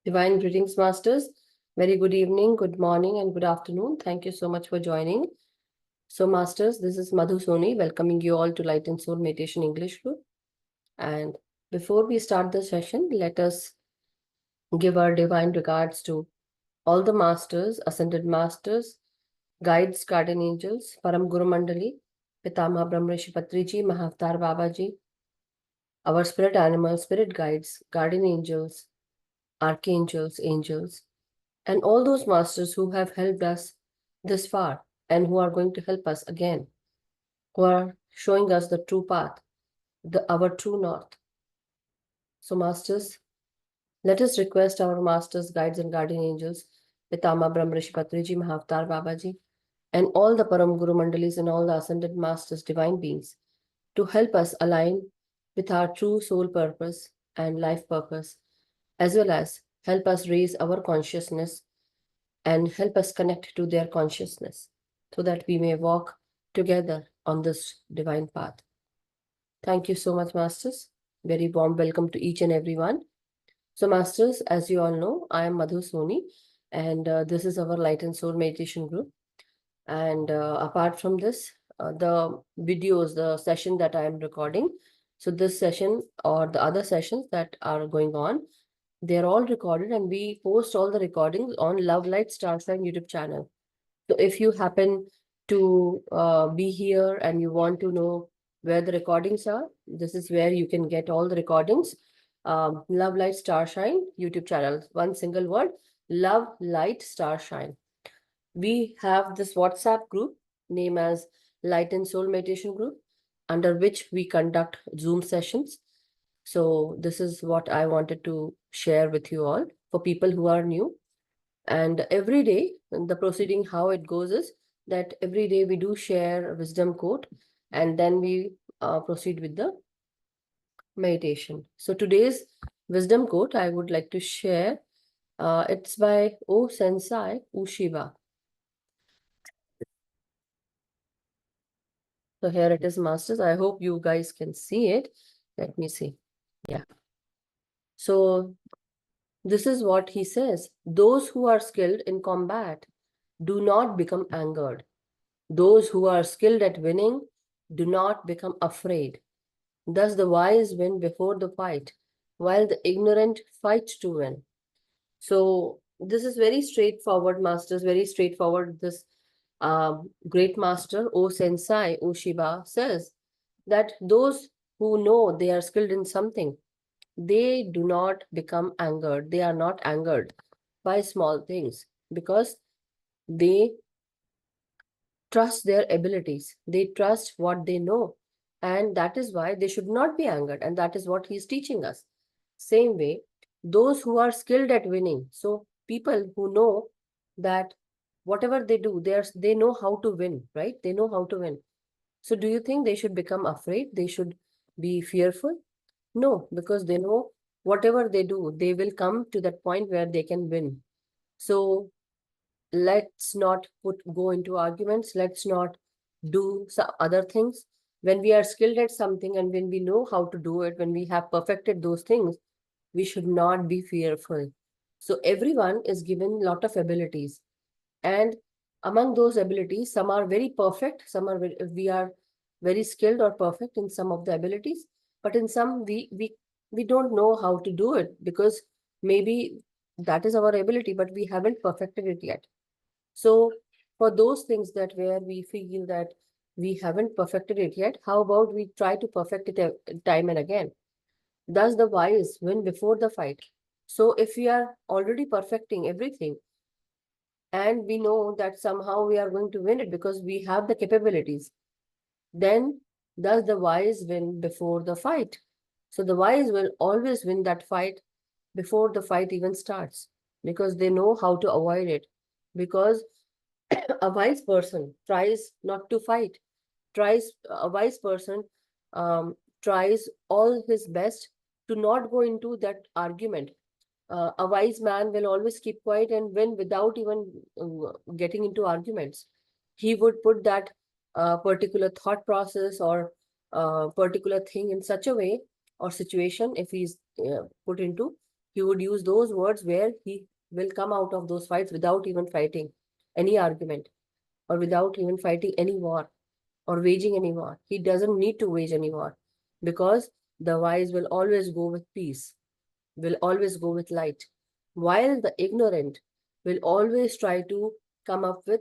Divine greetings, Masters. Very good evening, good morning, and good afternoon. Thank you so much for joining. So, Masters, this is Madhu Soni welcoming you all to Light and Soul Meditation English Group. And before we start the session, let us give our divine regards to all the Masters, Ascended Masters, Guides, Guardian Angels, Param Guru Mandali, Pitama Brahmrishi Patriji, Mahavtar Babaji, our spirit animals, spirit guides, guardian angels, archangels, angels, and all those masters who have helped us this far and who are going to help us again, who are showing us the true path, our true north. So, masters, let us request our masters, guides, and guardian angels, Pitama Brahmrishi Patriji, Mahavtar Babaji, and all the Param Guru Mandalis and all the ascended masters, divine beings, to help us align with our true soul purpose and life purpose, as well as help us raise our consciousness and help us connect to their consciousness so that we may walk together on this divine path. Thank you so much, Masters. Very warm welcome to each and every one. So, Masters, as you all know, I am Madhu Soni, and this is our Light and Soul Meditation Group. And apart from this, the videos, the session that I am recording, so this session or the other sessions that are going on, they're all recorded and we post all the recordings on Love Light Starshine YouTube channel. So if you happen to be here and you want to know where the recordings are, this is where you can get all the recordings. Love Light Starshine YouTube channel, one single word, Love Light Starshine. We have this WhatsApp group named as Light and Soul Meditation Group, under which we conduct Zoom sessions. So this is what I wanted to share with you all for people who are new. And every day, the proceeding, how it goes is that every day we do share a wisdom quote and then we proceed with the meditation. So today's wisdom quote I would like to share. It's by Sensei Ueshiba. So here it is, Masters. I hope you guys can see it. Let me see. Yeah. So this is what he says. Those who are skilled in combat do not become angered. Those who are skilled at winning do not become afraid. Thus the wise win before the fight, while the ignorant fight to win. So this is very straightforward, Masters, very straightforward. This great master, O Sensei Ueshiba, says that those who know they are skilled in something, they do not become angered. They are not angered by small things because they trust their abilities. They trust what they know. And that is why they should not be angered. And that is what he's teaching us. Same way, those who are skilled at winning. So people who know that whatever they do, they know how to win, right? They know how to win. So do you think they should become afraid? They should be fearful? No, because they know whatever they do, they will come to that point where they can win. So let's not go into arguments. Let's not do some other things. When we are skilled at something and when we know how to do it, when we have perfected those things, we should not be fearful. So everyone is given a lot of abilities. And among those abilities, some are very perfect, some are we are very skilled or perfect in some of the abilities, but in some we don't know how to do it because maybe that is our ability, but we haven't perfected it yet. So for those things that where we feel that we haven't perfected it yet, how about we try to perfect it time and again? Thus the wise win before the fight. So if we are already perfecting everything and we know that somehow we are going to win it because we have the capabilities, then thus the wise win before the fight. So the wise will always win that fight before the fight even starts because they know how to avoid it. Because a wise person tries not to fight, a wise person tries all his best to not go into that argument. A wise man will always keep quiet and win without even getting into arguments. He would put that particular thought process or particular thing in such a way or situation if he's put into He would use those words where he will come out of those fights without even fighting any argument, or without even fighting any war or waging any war. He doesn't need to wage any war, because the wise will always go with peace, will always go with light, while the ignorant will always try to come up with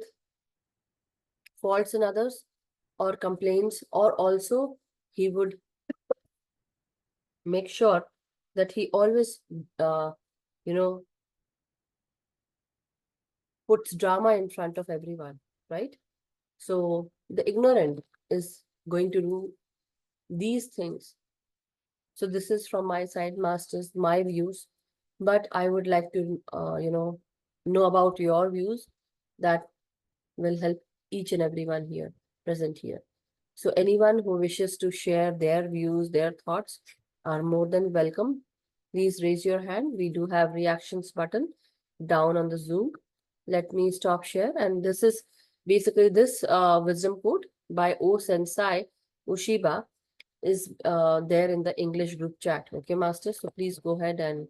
faults in others or complaints, or also he would make sure that he always, uh, you know, puts drama in front of everyone, right? So the ignorant is going to do these things. So this is from my side, masters, my views, but I would like to, know about your views. That will help each and everyone here, present here. So anyone who wishes to share their views, their thoughts, are more than welcome. Please raise your hand. We do have reactions button down on the Zoom. Let me stop share. And this is basically this wisdom quote by O Sensei Ueshiba is there in the English group chat. Okay, master. So please go ahead and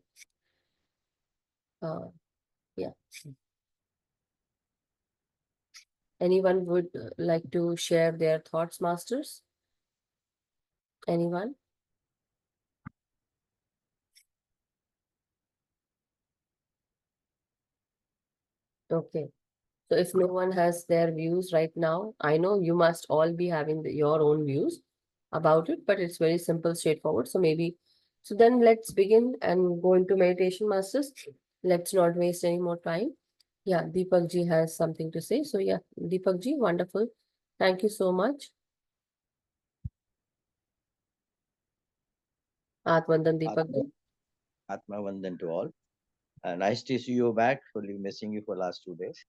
uh, yeah. Anyone would like to share their thoughts, masters? Anyone? Okay. So if no one has their views right now, I know you must all be having your own views about it, but it's very simple, straightforward. So maybe, so then let's begin and go into meditation, masters. Let's not waste any more time. Yeah, Deepak ji has something to say. So yeah, Deepak ji, wonderful. Thank you so much. Atmandan Deepak Atma, ji. Atma Vandan to all. Nice to see you back. Fully missing you for last 2 days.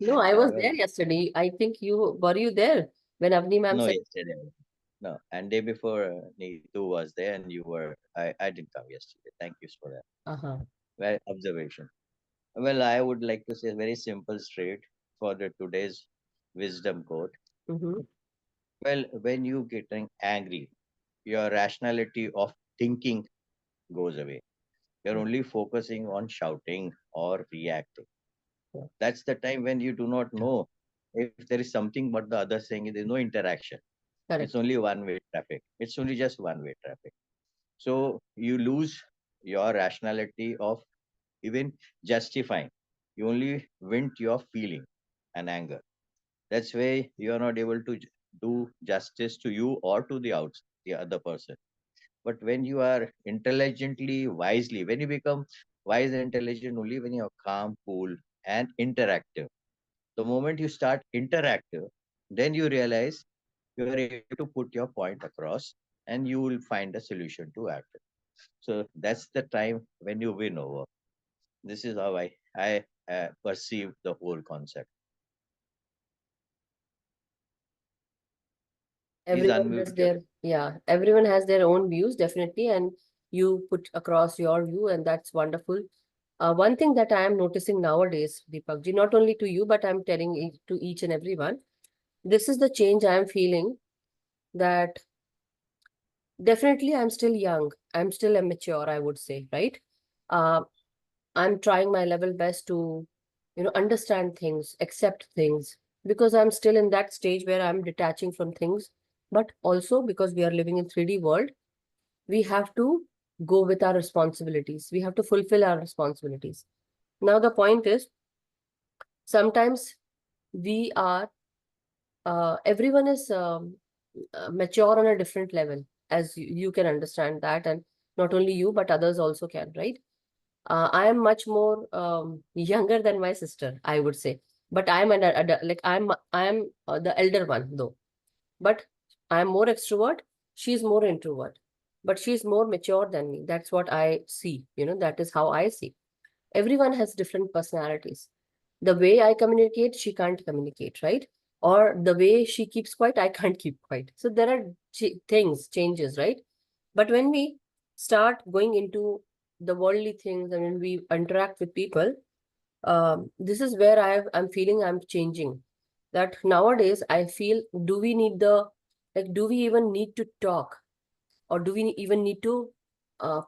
No, I was Well, there yesterday. I think were you there when Avni ma'am no, said? yesterday. No, and day before Neetu was there and you were. I didn't come yesterday. Thank you for that. Uh-huh. Well, observation. Well, I would like to say very simple, straight for the today's wisdom quote. Mm-hmm. Well, when you getting angry, your rationality of thinking goes away. You're only focusing on shouting or reacting. Yeah, That's the time when you do not know if there is something but the other saying. There's no interaction. It's correct. only one way traffic. It's only just one way traffic. So you lose your rationality of even justifying. You only vent your feeling and anger. That's why you are not able to do justice to you or to the other person. But when you are intelligently, wisely, when you become wise and intelligent only when you are calm, cool, and interactive. The moment you start interactive, then you realize you are able to put your point across and you will find a solution to it. So that's the time when you win over. This is how I perceive the whole concept. Please Everyone has unmute your. their, yeah, everyone has their own views, definitely, and you put across your view, and that's wonderful. One thing that I am noticing nowadays, Deepak ji, not only to you, but I'm telling to each and everyone, this is the change I'm feeling, that definitely I'm still young. I'm still immature, I would say, right? Uh, I'm trying my level best to, understand things, accept things, because I'm still in that stage where I'm detaching from things. But also because we are living in 3D world, we have to go with our responsibilities. We have to fulfill our responsibilities. Now, the point is, sometimes we are, everyone is mature on a different level, as you can understand that. And not only you, but others also can, right? I am much more younger than my sister, I would say. But I'm like I'm the elder one though. But I'm more extrovert. She's more introvert. But she's more mature than me. That's what I see. That is how I see. Everyone has different personalities. The way I communicate, she can't communicate, right? Or the way she keeps quiet, I can't keep quiet. So there are changes, right? But when we start going into the worldly things and when we interact with people, this is where I'm feeling I'm changing. That nowadays I feel, do we even need to talk? Or do we even need to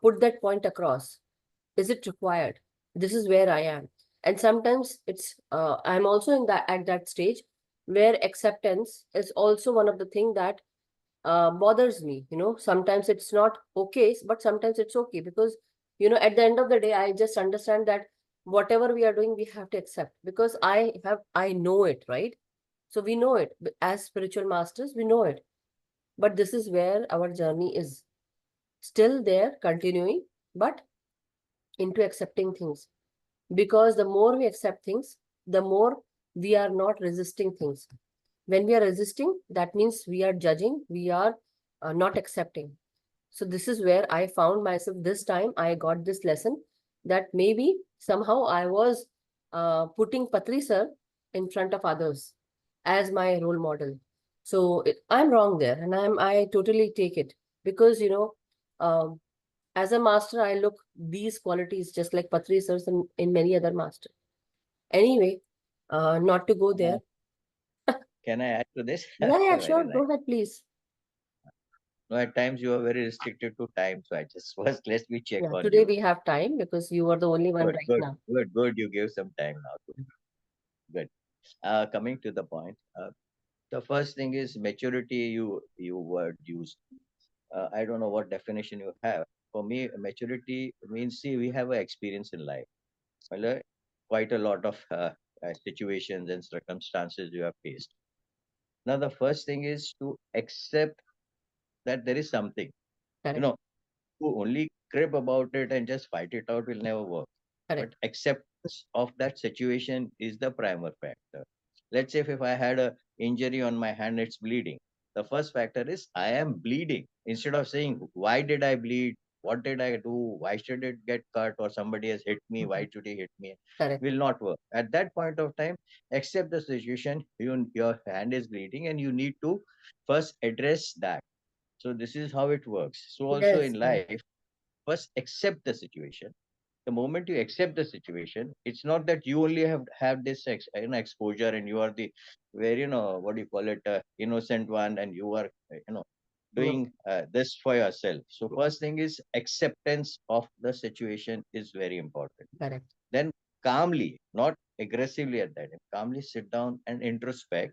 put that point across. Is it required? This is where I am. And sometimes I'm also at that stage where acceptance is also one of the things that bothers me. Sometimes it's not okay, but sometimes it's okay, because at the end of the day, I just understand that whatever we are doing, we have to accept, because I know it, right? So we know it as spiritual masters, we know it. But this is where our journey is still there, continuing, but into accepting things. Because the more we accept things, the more we are not resisting things. When we are resisting, that means we are judging, we are not accepting. So this is where I found myself this time. I got this lesson that maybe somehow I was putting Patri sir in front of others as my role model. So I'm wrong there, and I totally take it, because um, as a master, I look these qualities just like Patri sirs in many other masters. Anyway, not to go there. Can I add to this? Yeah, Very sure. nice. Go ahead, please. No, at times you are very restricted to time, so I just first let me check Yeah, on today you. we have time because you are the only one Good, right good, now. good, good. You give some time now. Good. Coming to the point, the first thing is maturity. You word used. I don't know what definition you have. For me, maturity means, see, we have an experience in life. Well, quite a lot of situations and circumstances you have faced. Now, the first thing is to accept that there is something. You Correct, know, to only crib about it and just fight it out will never work. correct. But acceptance of that situation is the primer factor. Let's say if I had a injury on my hand, it's bleeding. The first factor is I am bleeding. Instead of saying, why did I bleed? What did I do? Why should it get cut? Or somebody has hit me. Mhm. Why should he hit me? Correct. Will not work. At that point of time, accept the situation. Your hand is bleeding and you need to first address that. So this is how it works. So also Yes, in yes, life, first accept the situation. The moment you accept the situation, it's not that you only have this exposure and you are the where what do you call it, innocent one, and you are mm, doing this for yourself. So first thing is acceptance of the situation is very important. correct. Then calmly, not aggressively at that time, calmly sit down and introspect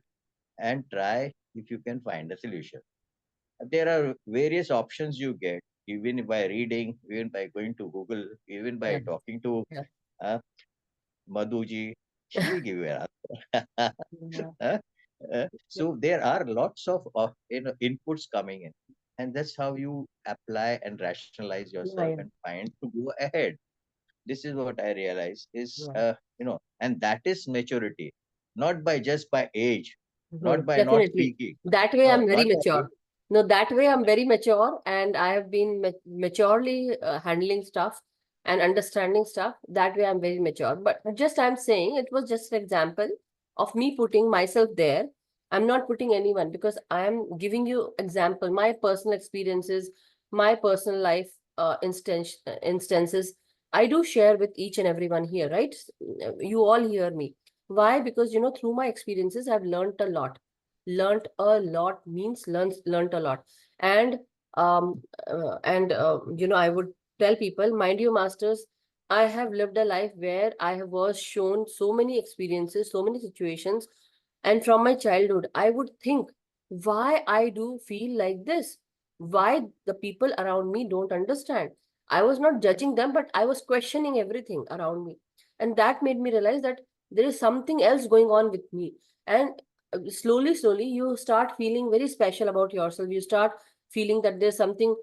and try if you can find a solution. There are various options you get, even by reading, even by going to Google, even by Yeah, talking to yeah, uh, Madhuji. She will give you an answer. yeah, Uh, yeah, so there are lots of inputs coming in, and that's how you apply and rationalize yourself yeah, and find to go ahead. This is what I realize is yeah. and that is maturity, not by just by age, not by not Definitely. speaking, That way, no, I'm very not by age. mature. No, that way, I'm very mature, and I have been maturely handling stuff and understanding stuff. That way, I'm very mature. But just I'm saying it was just an example of me putting myself there. I'm not putting anyone, because I'm giving you example, my personal experiences, my personal life instances. I do share with each and everyone here, right? You all hear me. Why? Because through my experiences, I've learned a lot. Learned a lot means learned a lot. And I would tell people, mind you, masters, I have lived a life where I was shown so many experiences, so many situations, and from my childhood, I would think why I do feel like this, why the people around me don't understand. I was not judging them, but I was questioning everything around me, and that made me realize that there is something else going on with me. And slowly you start feeling very special about yourself. You start feeling that there's something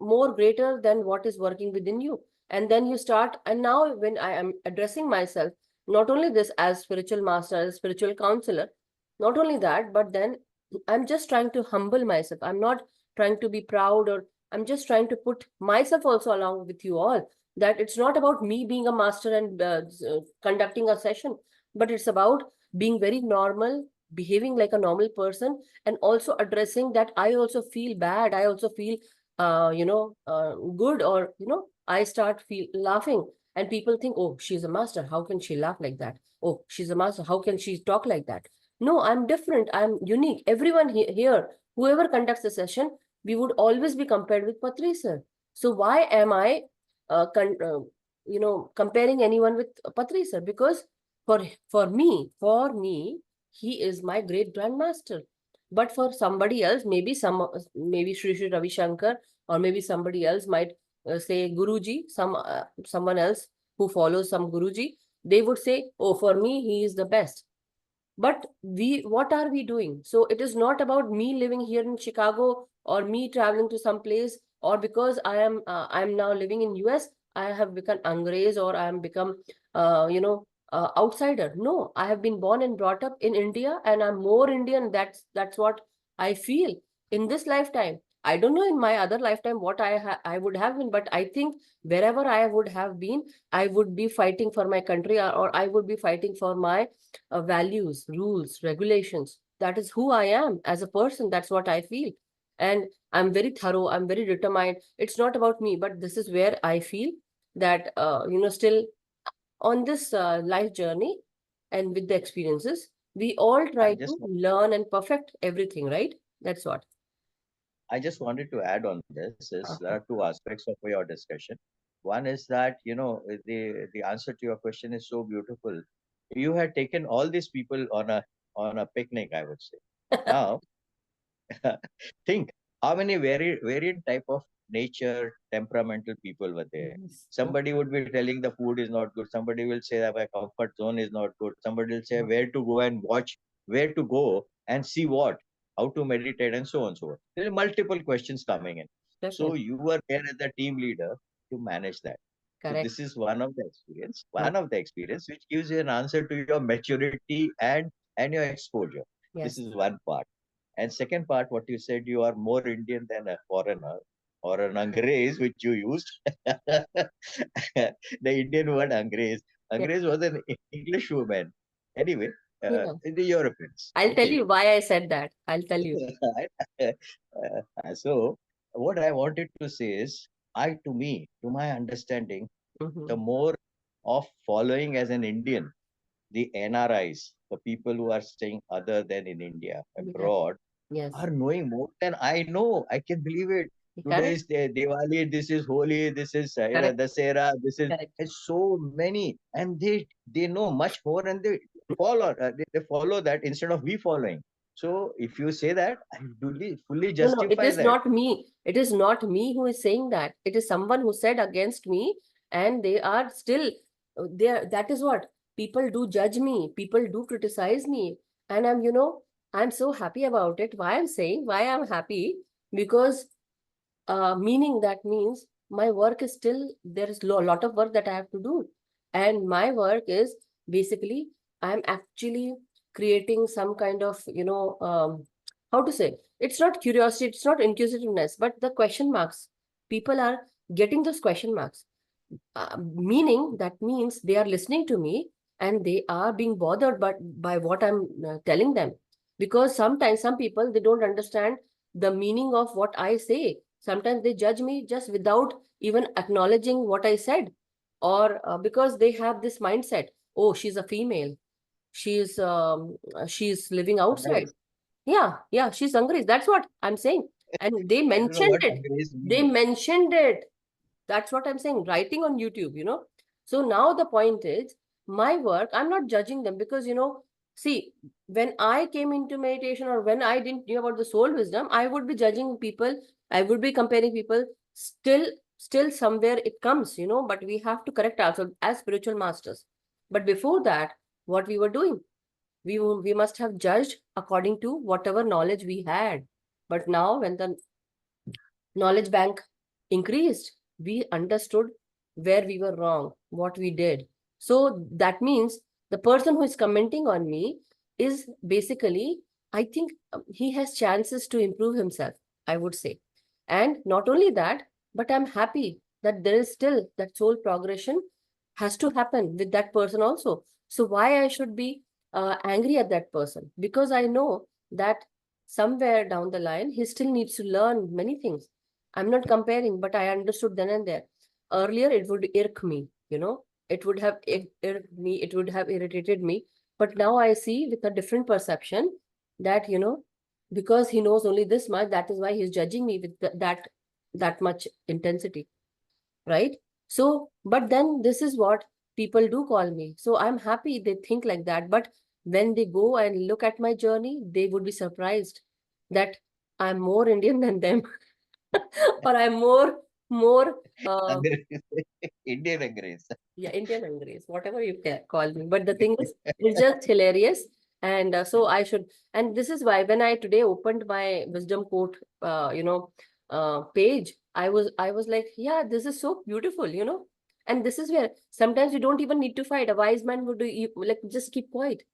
more greater than what is working within you. And then you start, and now when I am addressing myself, not only this as spiritual master, as spiritual counselor, not only that, but then I'm just trying to humble myself. I'm not trying to be proud, or I'm just trying to put myself also along with you all, that it's not about me being a master and conducting a session, but it's about being very normal, behaving like a normal person, and also addressing that I also feel bad, I also feel good, or I start feel laughing, and people think, oh, she's a master, how can she laugh like that? Oh, she's a master, how can she talk like that? No, I'm different, I'm unique. Everyone here, whoever conducts the session, we would always be compared with Patri sir. So why am I, comparing anyone with Patri sir? Because for me, he is my great grandmaster. But for somebody else, maybe Sri Sri Ravi Shankar, or maybe somebody else might say Guruji, someone else who follows some Guruji, they would say, oh, for me, he is the best. But what are we doing? So it is not about me living here in Chicago, or me traveling to some place, or because I'm now living in US, I have become Angrez, or I am become outsider. No, I have been born and brought up in India, and I'm more Indian. That's what I feel in this lifetime. I don't know in my other lifetime what I would have been, but I think wherever I would have been, I would be fighting for my country, or I would be fighting for my values, rules, regulations. That is who I am as a person. That's what I feel. And I'm very thorough. I'm very determined. It's not about me, but this is where I feel that, still on this life journey and with the experiences, we all I try just to learn and perfect everything, right? That's what. I just wanted to add on this is there Uh-huh. are two aspects of your discussion. One is that the answer to your question is so beautiful. You had taken all these people on a picnic, I would say. Now think how many varied type of nature temperamental people were there. Yes. Somebody would be telling the food is not good, somebody will say that my comfort zone is not good, somebody will say where to go and watch, where to go and see what, how to meditate, and so on so on. There are multiple questions coming in, so Definitely. you were there as the team leader to manage that. So Correct. this is Yeah. one of the experience which gives you an answer to your maturity and your exposure. This Yes. is one part. And second part, what you said, you are more Indian than a foreigner or an Angrez, which you used. The Indian word Angrez. Yeah. Angrez was an English woman. Anyway, Yeah. the Europeans. I'll tell Okay. you why I said that. I'll tell you. So, what I wanted to say is, to my understanding, the Mm-hmm. more of following as an Indian, the NRIs, the people who are staying other than in India, Yeah. abroad, Yes. are knowing more than I know. I can believe it. Today Correct. is Diwali, this is Holi, this is Correct. Dasera, this is Correct. and so many, and they know much more, and they follow that instead of we following. So if you say that, I fully No, no, it justify is that. not me. It is not me who is saying that. It is someone who said against me, and they are still there. That is what people do, judge me. People do criticize me. And I'm so happy about it. Why I'm saying why I'm happy? Because meaning that means my work is still, there is a lot of work that I have to do. And my work is basically, I'm actually creating some kind of, how to say, it's not curiosity, it's not inquisitiveness, but the question marks. People are getting those question marks. Meaning that means they are listening to me, and they are being bothered by what I'm telling them. Because sometimes some people, they don't understand the meaning of what I say. Sometimes they judge me just without even acknowledging what I said, or because they have this mindset, oh, she's a female, she's living outside. Angrez. Yeah, yeah, she's hungry, that's what I'm saying. And they I don't know mentioned what it. Angrez They means. mentioned it. That's what I'm saying, writing on YouTube. So now the point is, my work, I'm not judging them, because, see, when I came into meditation, or when I didn't know about the soul wisdom, I would be judging people, I would be comparing people. Still somewhere it comes, but we have to correct ourselves as spiritual masters. But before that, what we were doing, we must have judged according to whatever knowledge we had. But now, when the knowledge bank increased, we understood where we were wrong, what we did. So that means the person who is commenting on me is basically, I think, he has chances to improve himself, I would say. And not only that, but I'm happy that there is still that soul progression has to happen with that person also. So why I should be angry at that person? Because I know that somewhere down the line, he still needs to learn many things. I'm not comparing, but I understood then and there. Earlier, it would irk me. It would have irked me, it would have irritated me. But now I see with a different perception that, because he knows only this much, that is why he's judging me with that much intensity, right? So, but then this is what people do call me. So I'm happy they think like that. But when they go and look at my journey, they would be surprised that I'm more Indian than them, or I'm more Indian grace. yeah, Indian and Grace, whatever you call me. But the thing is, it's just hilarious. And so I should, and this is why when I today opened my wisdom quote, page, I was like, yeah, this is so beautiful. And this is where sometimes you don't even need to fight. A wise man would do, like, just keep quiet,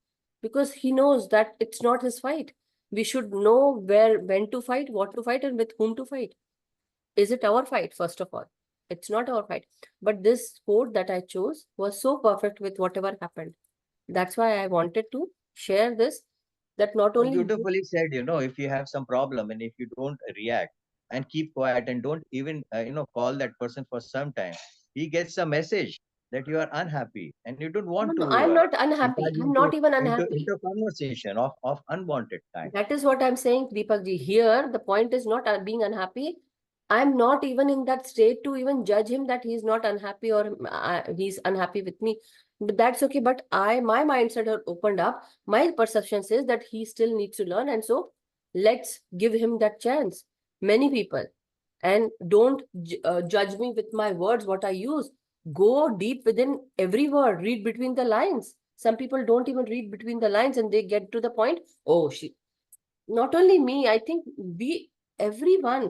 because he knows that it's not his fight. We should know when to fight, what to fight, and with whom to fight. Is it our fight, first of all? It's not our fight. But this quote that I chose was so perfect with whatever happened. That's why I wanted to share this, that not only you, Beautifully said. If you have some problem and if you don't react and keep quiet and don't even call that person for some time, he gets a message that you are unhappy and you don't no, want no, to I'm not unhappy. indulge I'm not even unhappy. into conversation of unwanted kind. That is what I'm saying, Deepak ji. Here, the point is not being unhappy. I'm not even in that state to even judge him that he's not unhappy, or he's unhappy with me. But that's okay. But my mindset had opened up. My perception says that he still needs to learn. And so let's give him that chance. Many people. And don't judge me with my words, what I use. Go deep within every word. Read between the lines. Some people don't even read between the lines, and they get to the point. Oh, not only me, I think everyone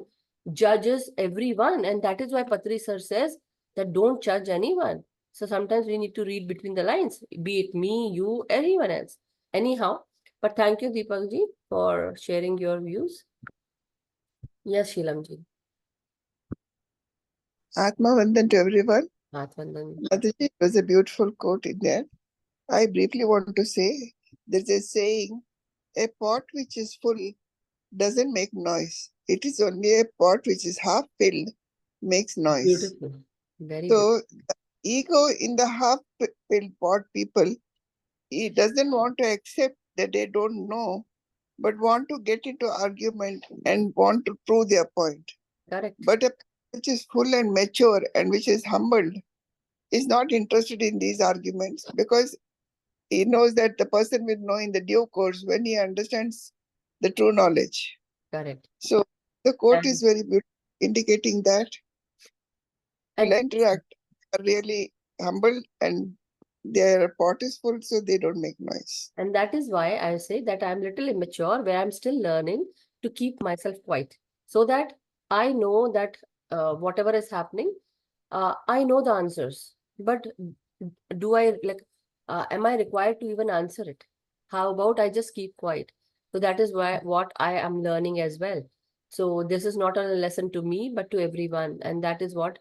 judges everyone. And that is why Patri sir says that don't judge anyone. So sometimes we need to read between the lines, be it me, you, anyone else. Anyhow, but thank you, Deepak ji, for sharing your views. Yes, Sheelam ji. Atma Vandan to everyone. Atmandan. Mataji, it was a beautiful quote in there. I briefly want to say there's a saying, a pot which is full doesn't make noise. It is only a pot which is half filled makes noise. Beautiful. Very beautiful. So, ego in the half filled pot people, he doesn't want to accept that they don't know, but want to get into argument and want to prove their point. Correct. But a pot which is full and mature and which is humbled is not interested in these arguments, because he knows that the person will know in the due course when he understands the true knowledge. Correct. So the quote is And, very beautiful, indicating that and people interact are really humble and their pot is full, so they don't make noise. And that is why I say that I'm little immature, where I'm still learning to keep myself quiet, so that I know that whatever is happening, I know the answers. But do I am I required to even answer it? How about I just keep quiet? So that is why what I am learning as well. So this is not a lesson to me, but to everyone. And that is what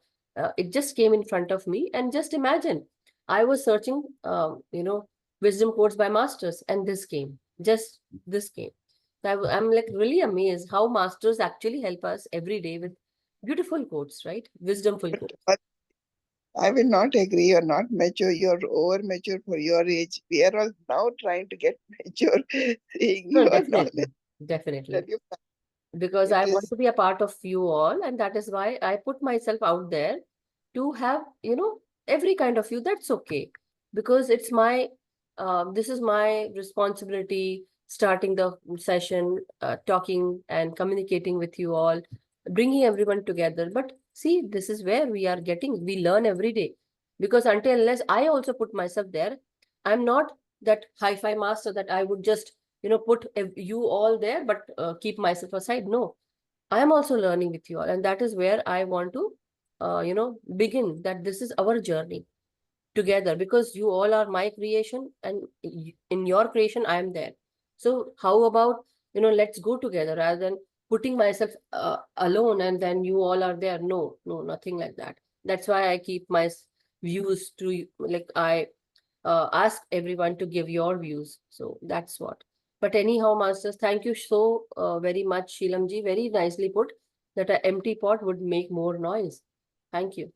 it just came in front of me. And just imagine, I was searching, wisdom quotes by masters, and this came. So I'm like really amazed how masters actually help us every day with beautiful quotes, right? Wisdomful quotes. But I will not agree. You're not mature. You're over mature for your age. We are all now trying to get mature, seeing No, your definitely, knowledge. definitely. Tell you, Because it I want is to be a part of you all, and that is why I put myself out there to have, every kind of you. That's okay, because it's my, this is my responsibility, starting the session, talking and communicating with you all, bringing everyone together. But see, this is where we learn every day, because until unless I also put myself there, I'm not that hi-fi master that I would just put you all there, but keep myself aside. No, I am also learning with you all. And that is where I want to, begin, that this is our journey together, because you all are my creation, and in your creation, I am there. So how about, let's go together rather than putting myself alone and then you all are there. No, no, nothing like that. That's why I keep my views to, like, I ask everyone to give your views. So that's what. But anyhow, masters, thank you so very much, Sheelamji. Very nicely put that an empty pot would make more noise. Thank you.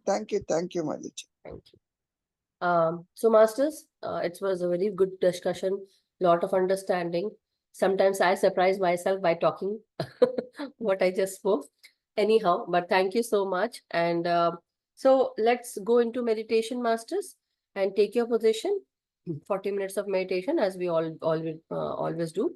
thank you, Madhuji. Thank you. So, masters, it was a very good discussion, lot of understanding. Sometimes I surprise myself by talking what I just spoke. Anyhow, but thank you so much. And so let's go into meditation, masters, and take your position. 40 minutes of meditation, as we always do.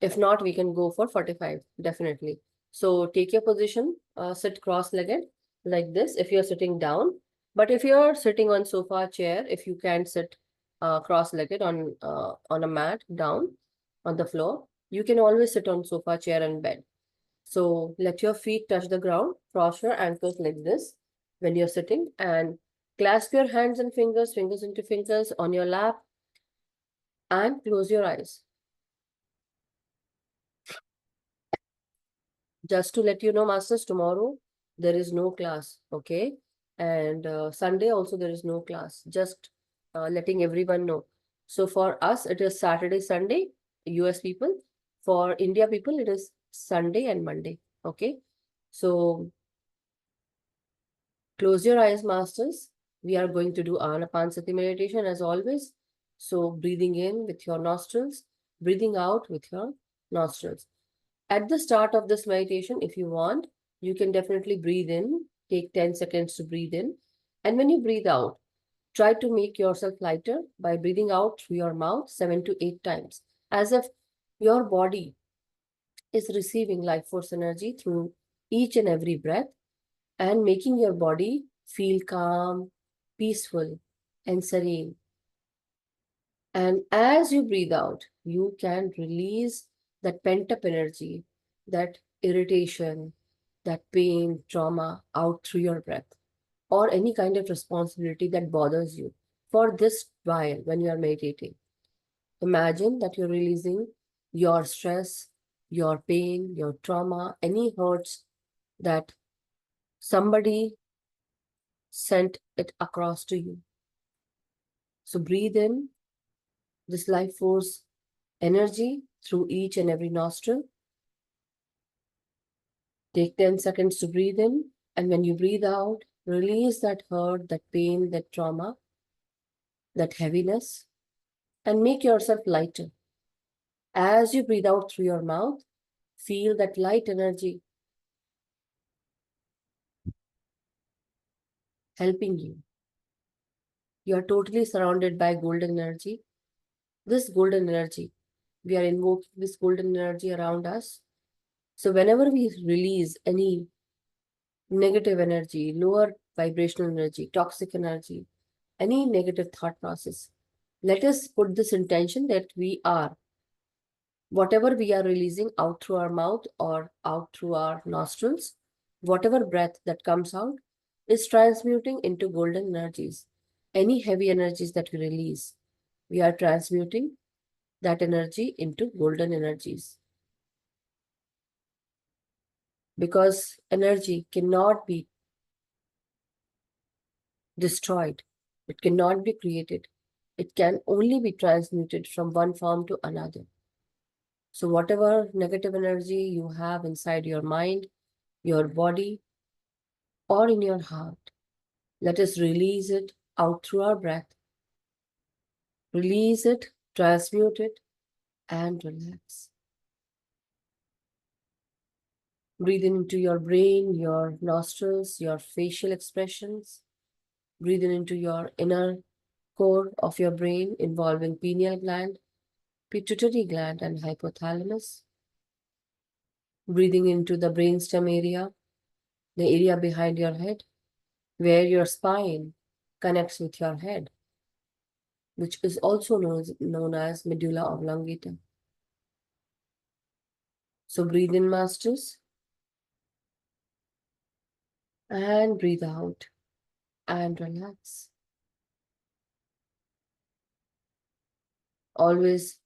If not, we can go for 45, definitely. So take your position, sit cross-legged like this if you're sitting down. But if you're sitting on sofa chair, if you can't sit cross-legged on a mat down on the floor, you can always sit on sofa chair and bed. So let your feet touch the ground, cross your ankles like this when you're sitting, and clasp your hands and fingers, fingers into fingers on your lap, and close your eyes. Just to let you know, masters, tomorrow there is no class, okay? And Sunday also there is no class. Just letting everyone know. So for us, it is Saturday, Sunday, US people. For India people, it is Sunday and Monday, okay? So close your eyes, masters. We are going to do Anapansati meditation as always. So breathing in with your nostrils, breathing out with your nostrils. At the start of this meditation, if you want, you can definitely breathe in, take 10 seconds to breathe in. And when you breathe out, try to make yourself lighter by breathing out through your mouth 7 to 8 times, as if your body is receiving life force energy through each and every breath and making your body feel calm, peaceful, and serene. And as you breathe out, you can release that pent up energy, that irritation, that pain, trauma out through your breath, or any kind of responsibility that bothers you for this while when you are meditating. Imagine that you're releasing your stress, your pain, your trauma, any hurts that somebody sent it across to you. So breathe in this life force energy through each and every nostril. Take 10 seconds to breathe in, and when you breathe out, release that hurt, that pain, that trauma, that heaviness, and make yourself lighter. As you breathe out through your mouth, feel that light energy helping you. You are totally surrounded by golden energy. This golden energy, we are invoking this golden energy around us. So whenever we release any negative energy, lower vibrational energy, toxic energy, any negative thought process, let us put this intention that we are, whatever we are releasing out through our mouth or out through our nostrils, whatever breath that comes out is transmuting into golden energies. Any heavy energies that we release, we are transmuting that energy into golden energies. Because energy cannot be destroyed, it cannot be created. It can only be transmuted from one form to another. So whatever negative energy you have inside your mind, your body, or in your heart, let us release it out through our breath. Release it, transmute it, and relax. Breathe into your brain, your nostrils, your facial expressions. Breathe into your inner core of your brain involving pineal gland, pituitary gland, and hypothalamus. Breathing into the brainstem area, the area behind your head, where your spine connects with your head, which is also known as medulla oblongata. So breathe in, masters, and breathe out and relax. Always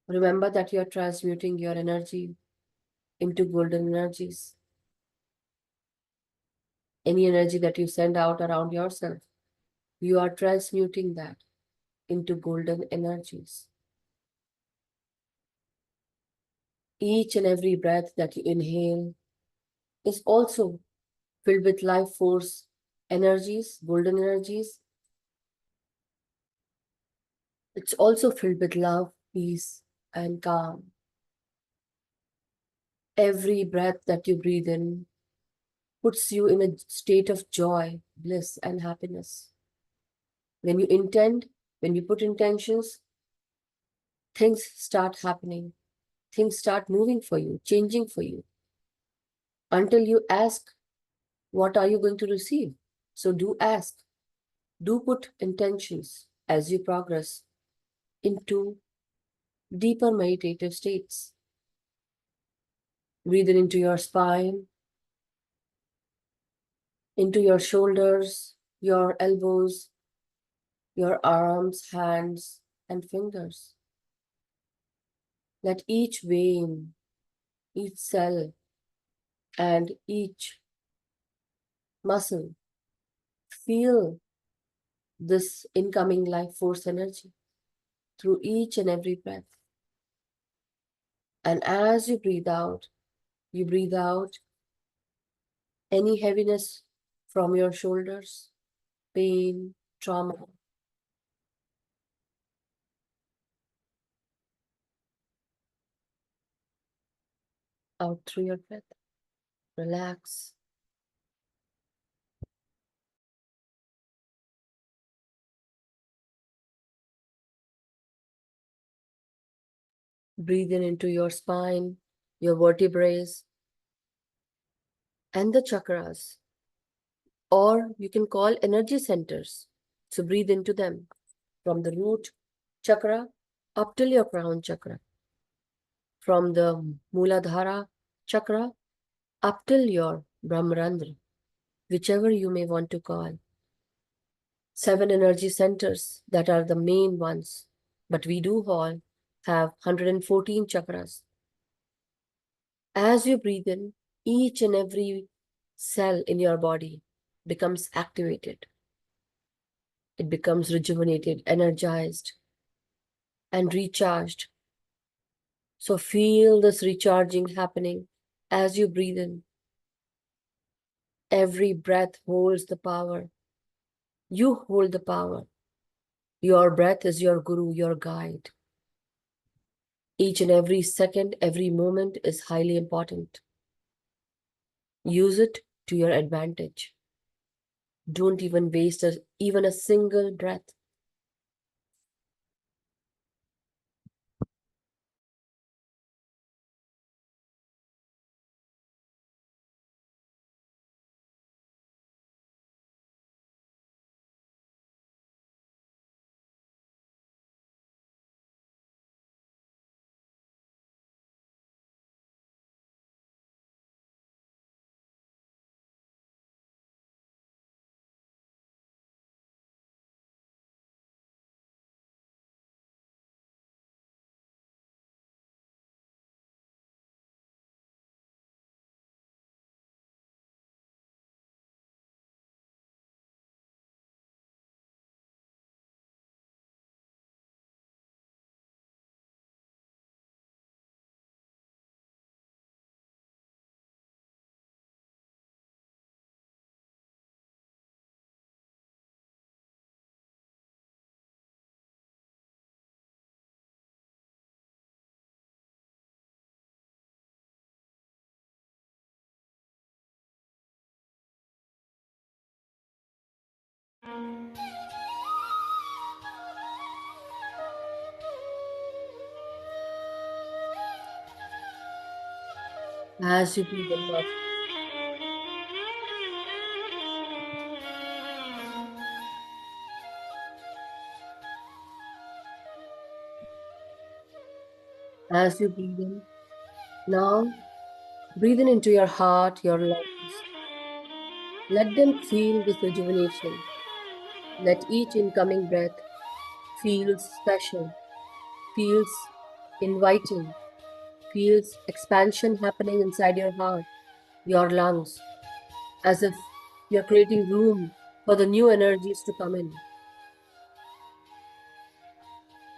remember that you are transmuting your energy into golden energies. Any energy that you send out around yourself, you are transmuting that into golden energies. Each and every breath that you inhale is also filled with life force energies, golden energies. It's also filled with love, peace, and calm. Every breath that you breathe in puts you in a state of joy, bliss, and happiness. When you intend, when you put intentions, things start happening. Things start moving for you, changing for you, until you ask, what are you going to receive? So do ask, do put intentions as you progress into deeper meditative states. Breathe in into your spine, into your shoulders, your elbows, your arms, hands, and fingers. Let each vein, each cell, and each muscle feel this incoming life force energy through each and every breath. And as you breathe out any heaviness from your shoulders, pain, trauma. Out through your breath. Relax. Breathe in into your spine, your vertebrae, and the chakras. Or you can call energy centers. So breathe into them from the root chakra up till your crown chakra. From the Muladhara chakra up till your Brahmarandra, whichever you may want to call. 7 energy centers that are the main ones, but we do all have 114 chakras. As you breathe in, each and every cell in your body becomes activated. It becomes rejuvenated, energized, and recharged. So feel this recharging happening as you breathe in. Every breath holds the power. You hold the power. Your breath is your guru, your guide. Each and every second, every moment is highly important. Use it to your advantage. Don't even waste even a single breath. As you breathe in, as you breathe in, now breathe in into your heart, your lungs. Let them feel this rejuvenation. Let each incoming breath feel special, feels inviting, feels expansion happening inside your heart, your lungs, as if you're creating room for the new energies to come in.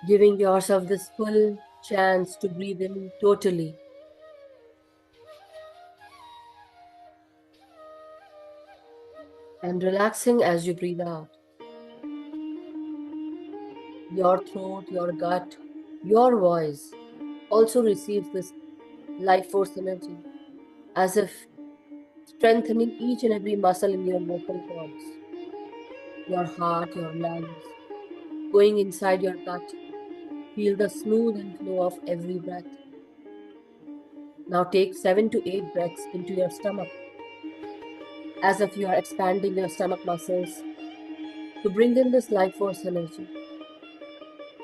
Giving yourself this full chance to breathe in totally. And relaxing as you breathe out. Your throat, your gut, Your voice also receives this life force energy, as if strengthening each and every muscle in your vocal cords, your heart, your lungs, going inside your gut. Feel the smooth inflow of every breath. Now take 7 to 8 breaths into your stomach, as if you are expanding your stomach muscles to bring in this life force energy,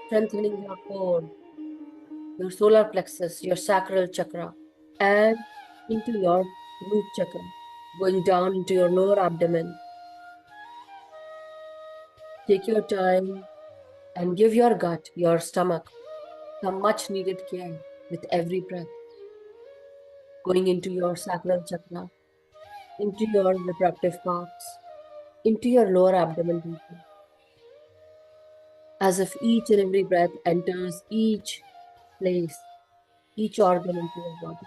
strengthening your core, your solar plexus, your sacral chakra, and into your root chakra, going down into your lower abdomen. Take your time and give your gut, your stomach, some much needed care with every breath, going into your sacral chakra, into your reproductive parts, into your lower abdomen region, as if each and every breath enters each place, each organ into your body.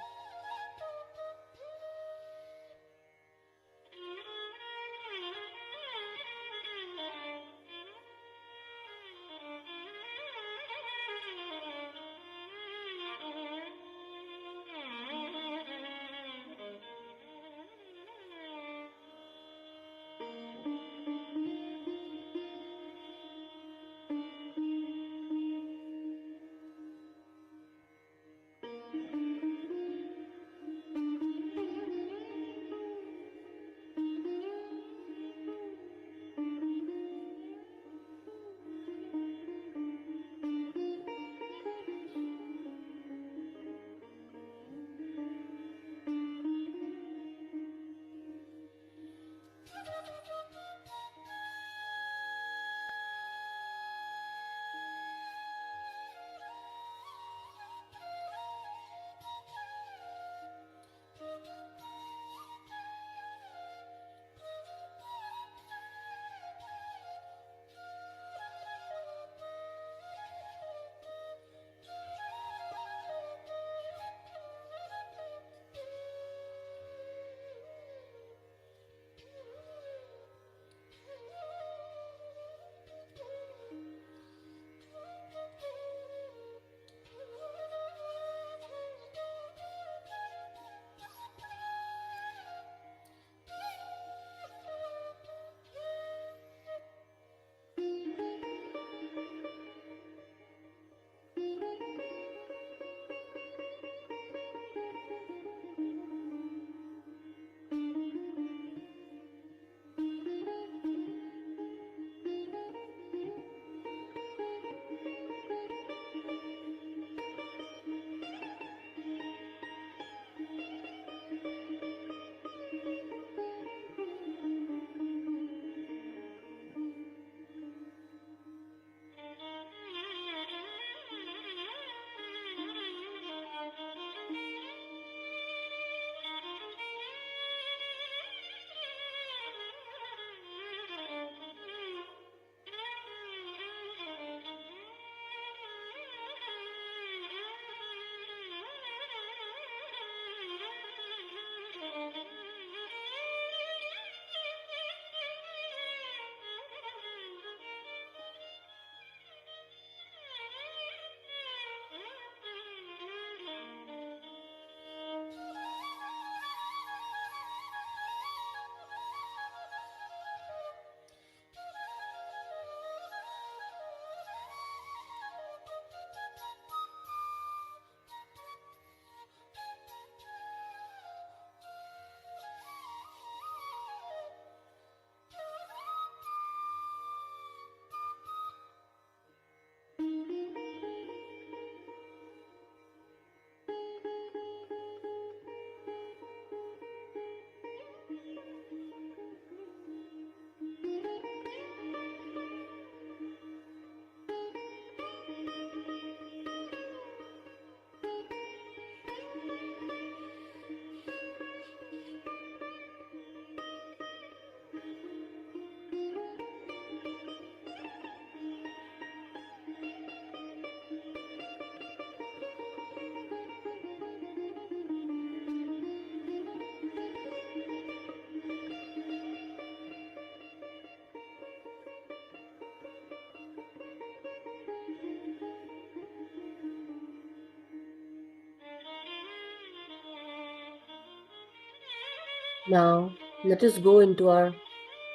Now, let us go into our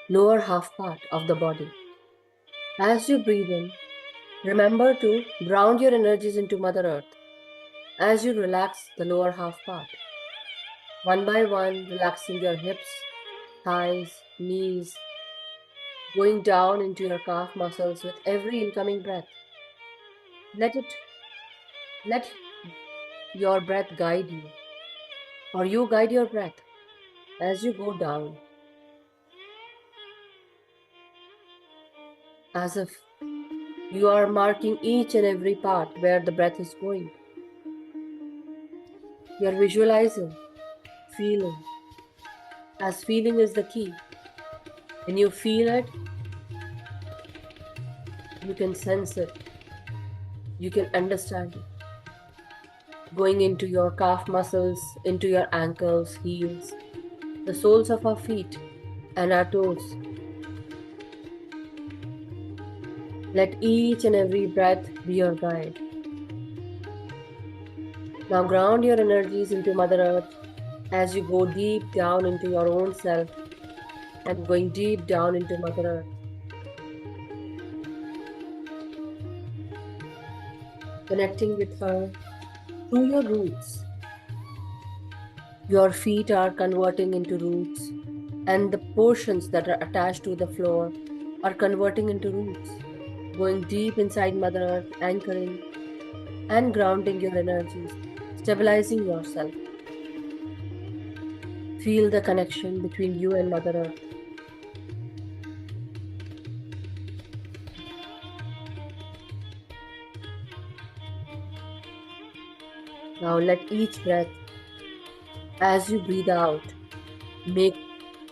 lower half part of the body. As you breathe in, remember to ground your energies into Mother Earth as you relax the lower half part. One by one, relaxing your hips, thighs, knees, going down into your calf muscles with every incoming breath. Let your breath guide you, or you guide your breath as you go down, as if you are marking each and every part where the breath is going. You are visualizing, feeling, as feeling is the key. When you feel it, you can sense it, you can understand it. Going into your calf muscles, into your ankles, heels, the soles of our feet and our toes. Let each and every breath be your guide. Now ground your energies into Mother Earth as you go deep down into your own self and going deep down into Mother Earth. Connecting with her through your roots. Your feet are converting into roots, and the portions that are attached to the floor are converting into roots. Going deep inside Mother Earth, anchoring and grounding your energies, stabilizing yourself. Feel the connection between you and Mother Earth. Now let each breath, as you breathe out, make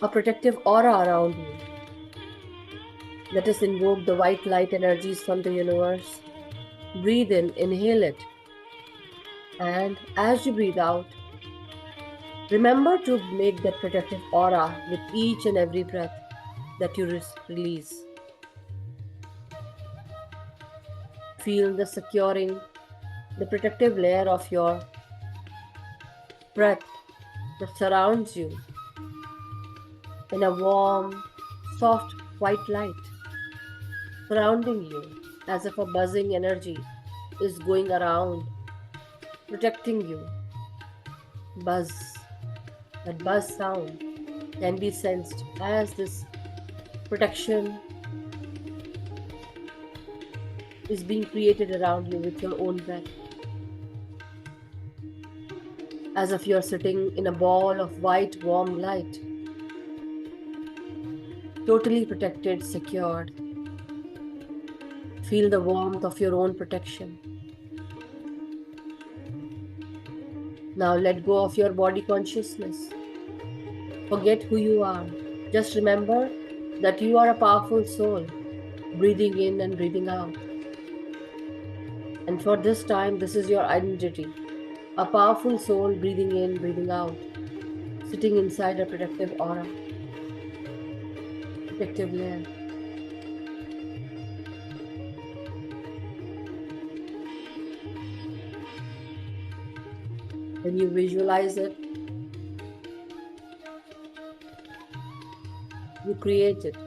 a protective aura around you. Let us invoke the white light energies from the universe. Breathe in, inhale it. And as you breathe out, remember to make that protective aura with each and every breath that you release. Feel the securing, the protective layer of your breath that surrounds you in a warm, soft white light surrounding you as if a buzzing energy is going around, protecting you. Buzz. That buzz sound can be sensed as this protection is being created around you with your own breath. As if you're sitting in a ball of white, warm light, totally protected, secured. Feel the warmth of your own protection. Now let go of your body consciousness. Forget who you are. Just remember that you are a powerful soul, breathing in and breathing out. And for this time, this is your identity. A powerful soul breathing in, breathing out, sitting inside a protective aura, protective layer. When you visualize it, you create it.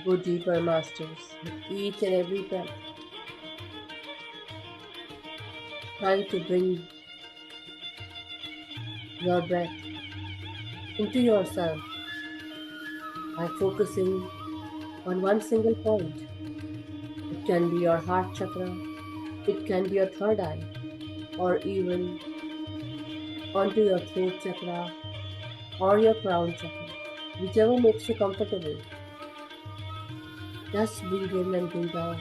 Go deeper, masters, with each and every breath. Try to bring your breath into yourself by focusing on one single point. It can be your heart chakra, it can be your third eye, or even onto your throat chakra or your crown chakra, whichever makes you comfortable. Just breathe in and breathe out.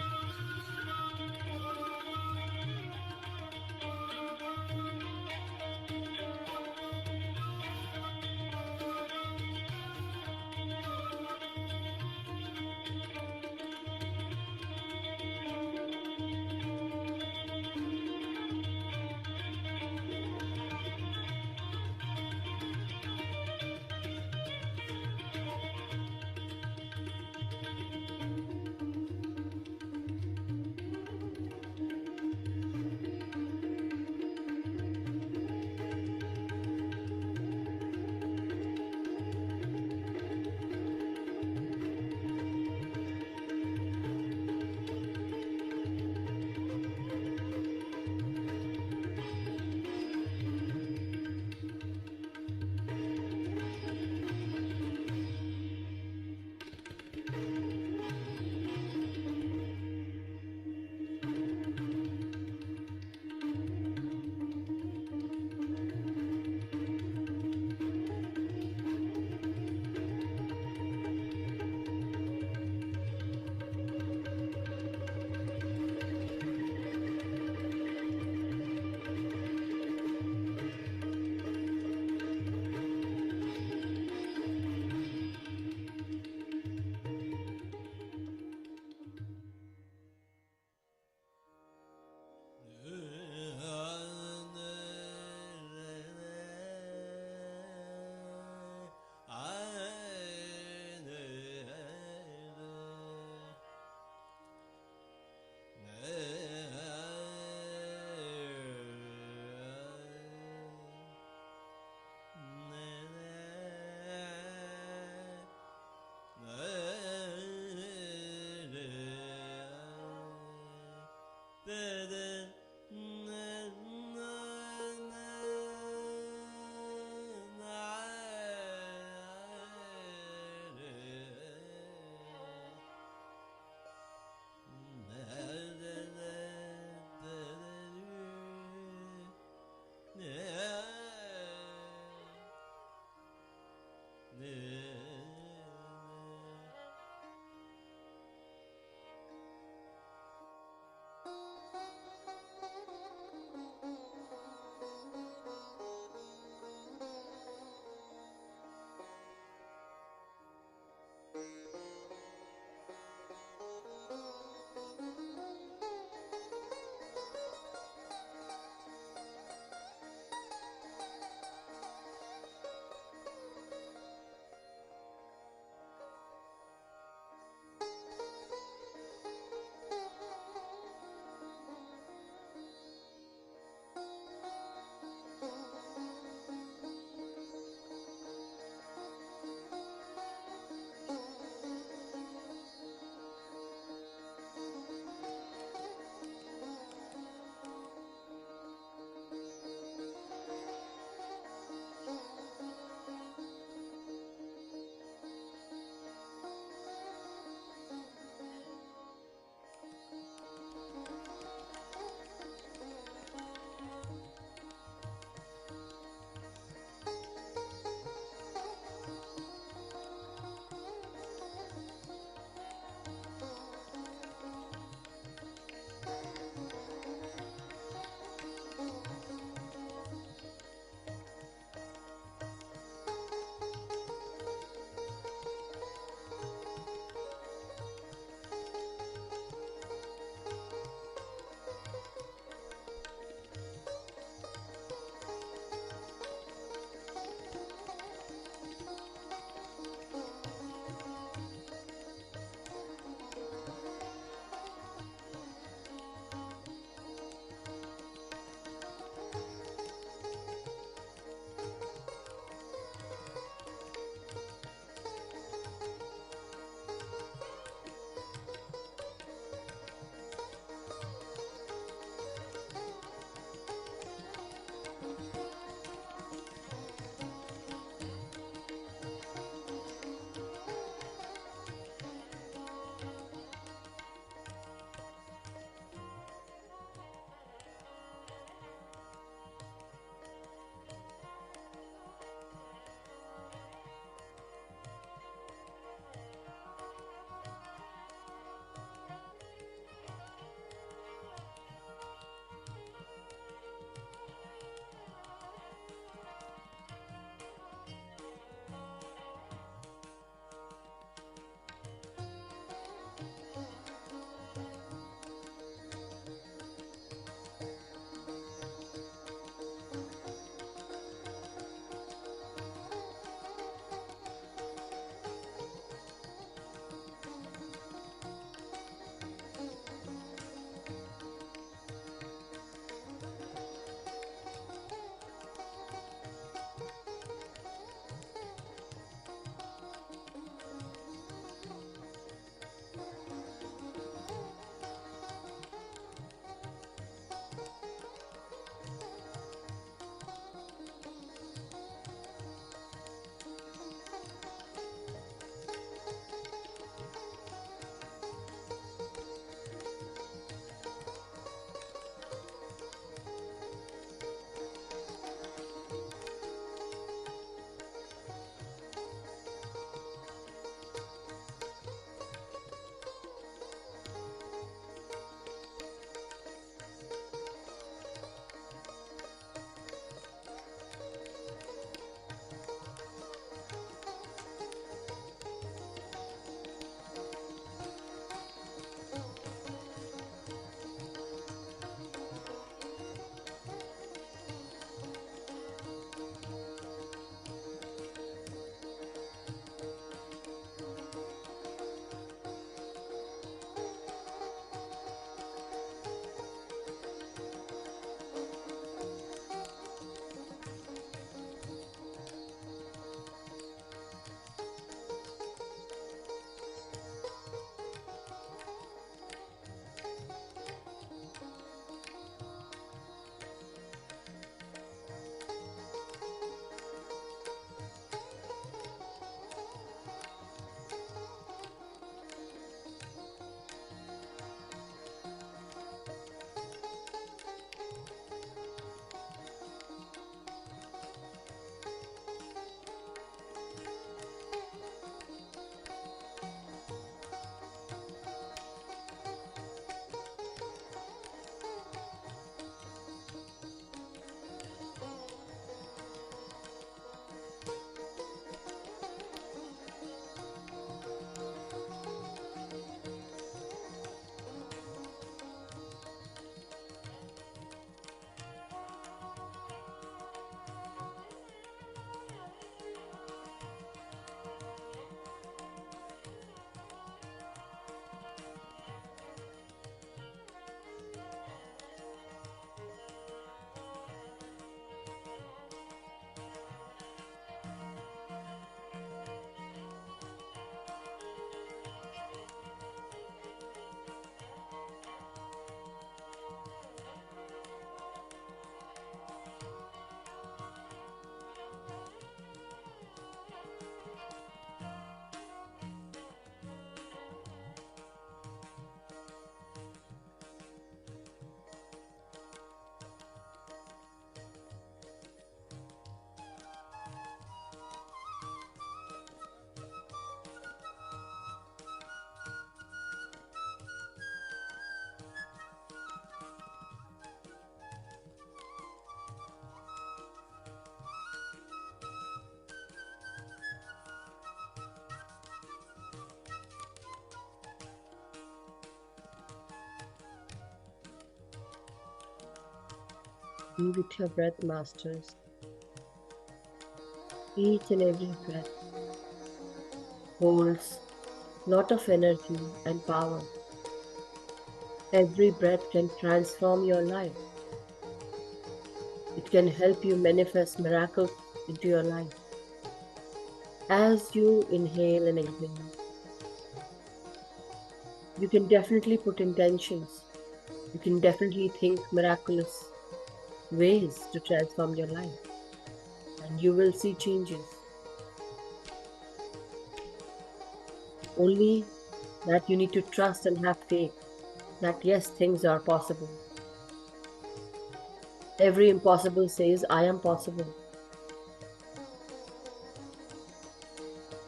Be with your breath, masters. Each and every breath holds lot of energy and power. Every breath can transform your life. It can help you manifest miracles into your life. As you inhale and exhale, you can definitely put intentions. You can definitely think miraculous ways to transform your life, and you will see changes. Only that you need to trust and have faith that yes, things are possible. Every impossible says, I am possible.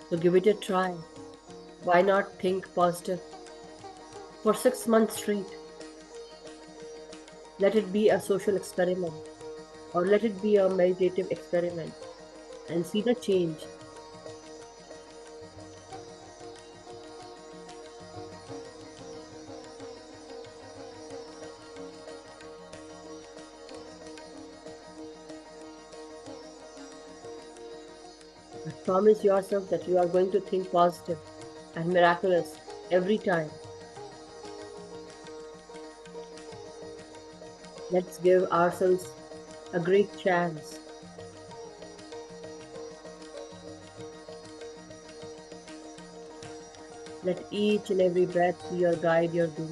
So give it a try. Why not think positive for 6 months straight? Let it be a social experiment or let it be a meditative experiment and see the change. But promise yourself that you are going to think positive and miraculous every time. Let's give ourselves a great chance. Let each and every breath be your guide, your guru.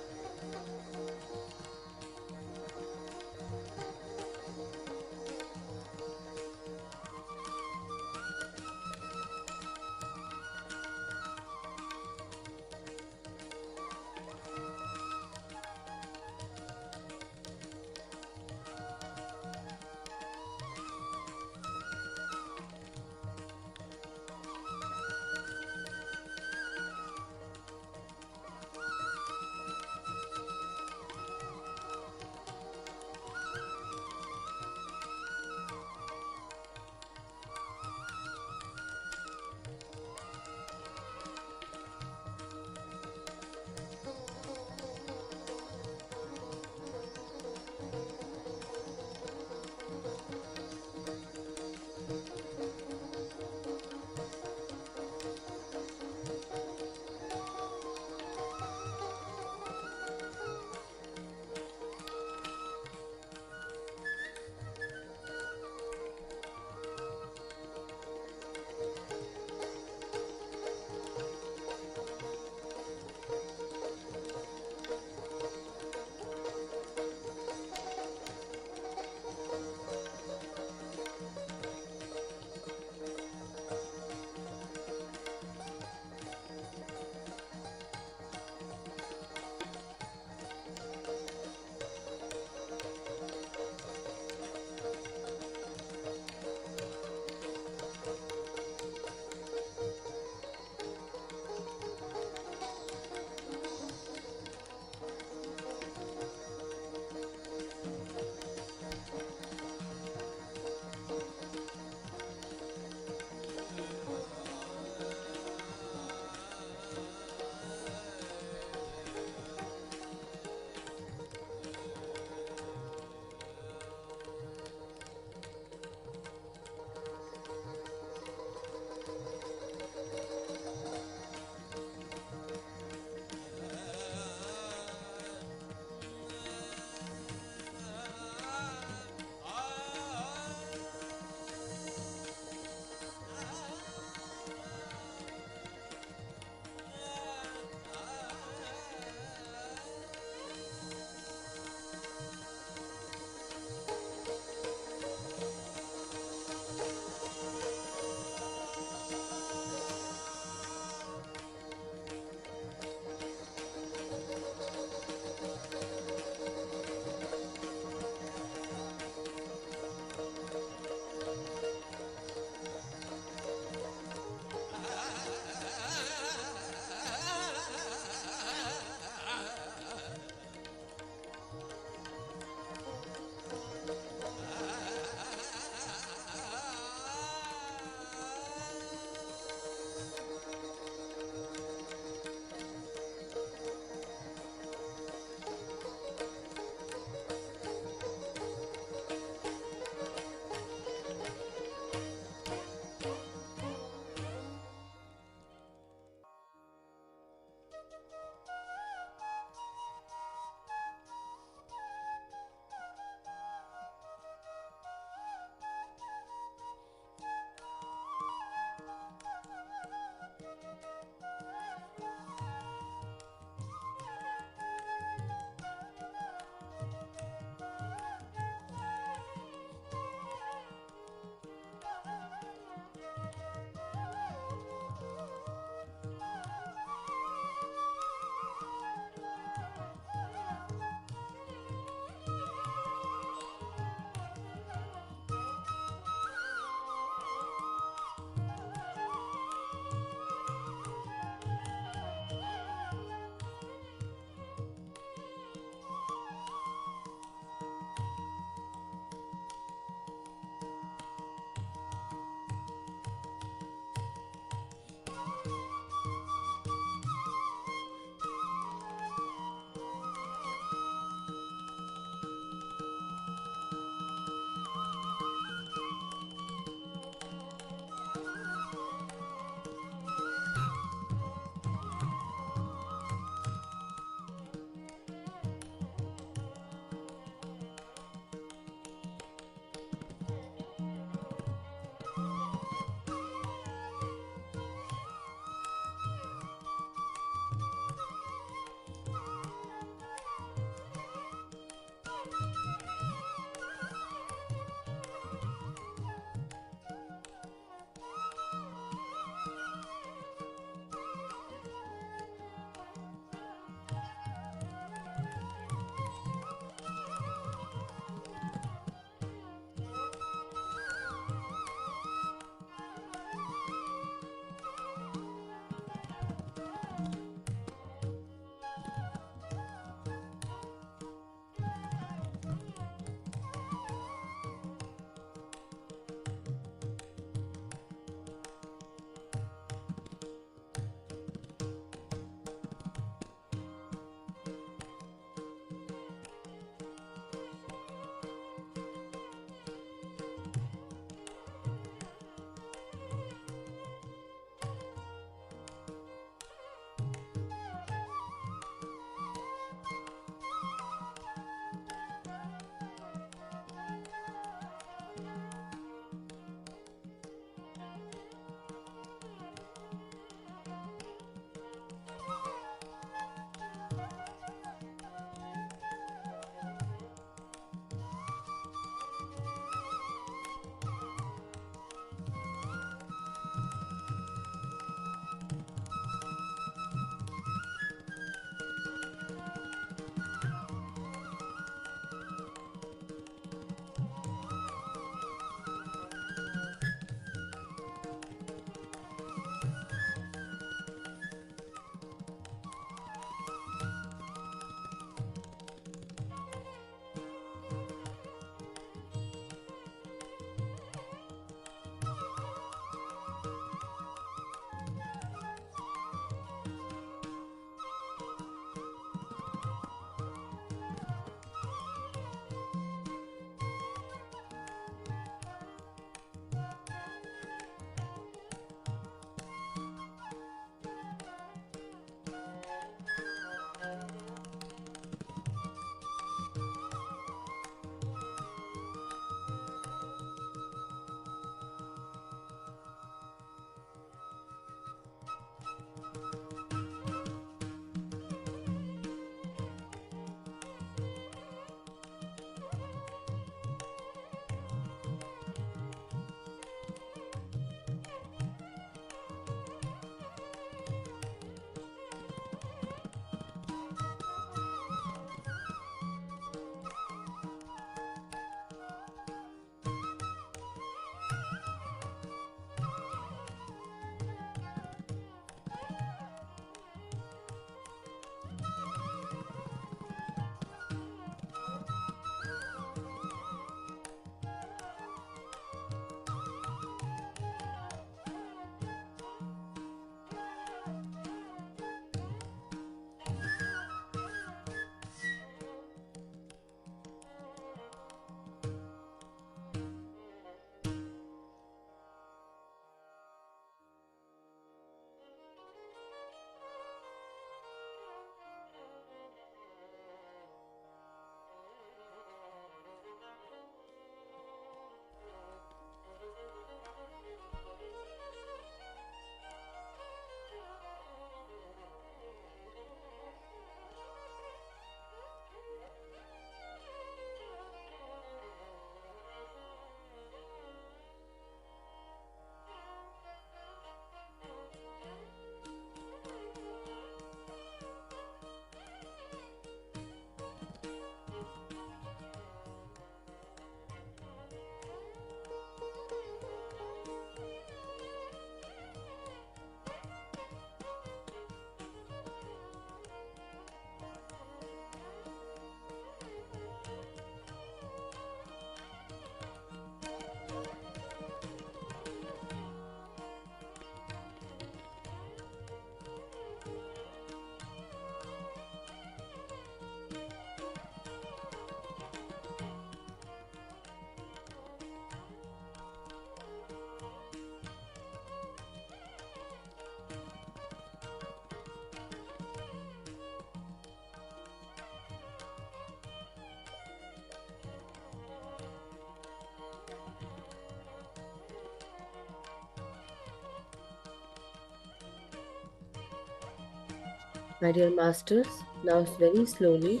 My dear masters, now very slowly,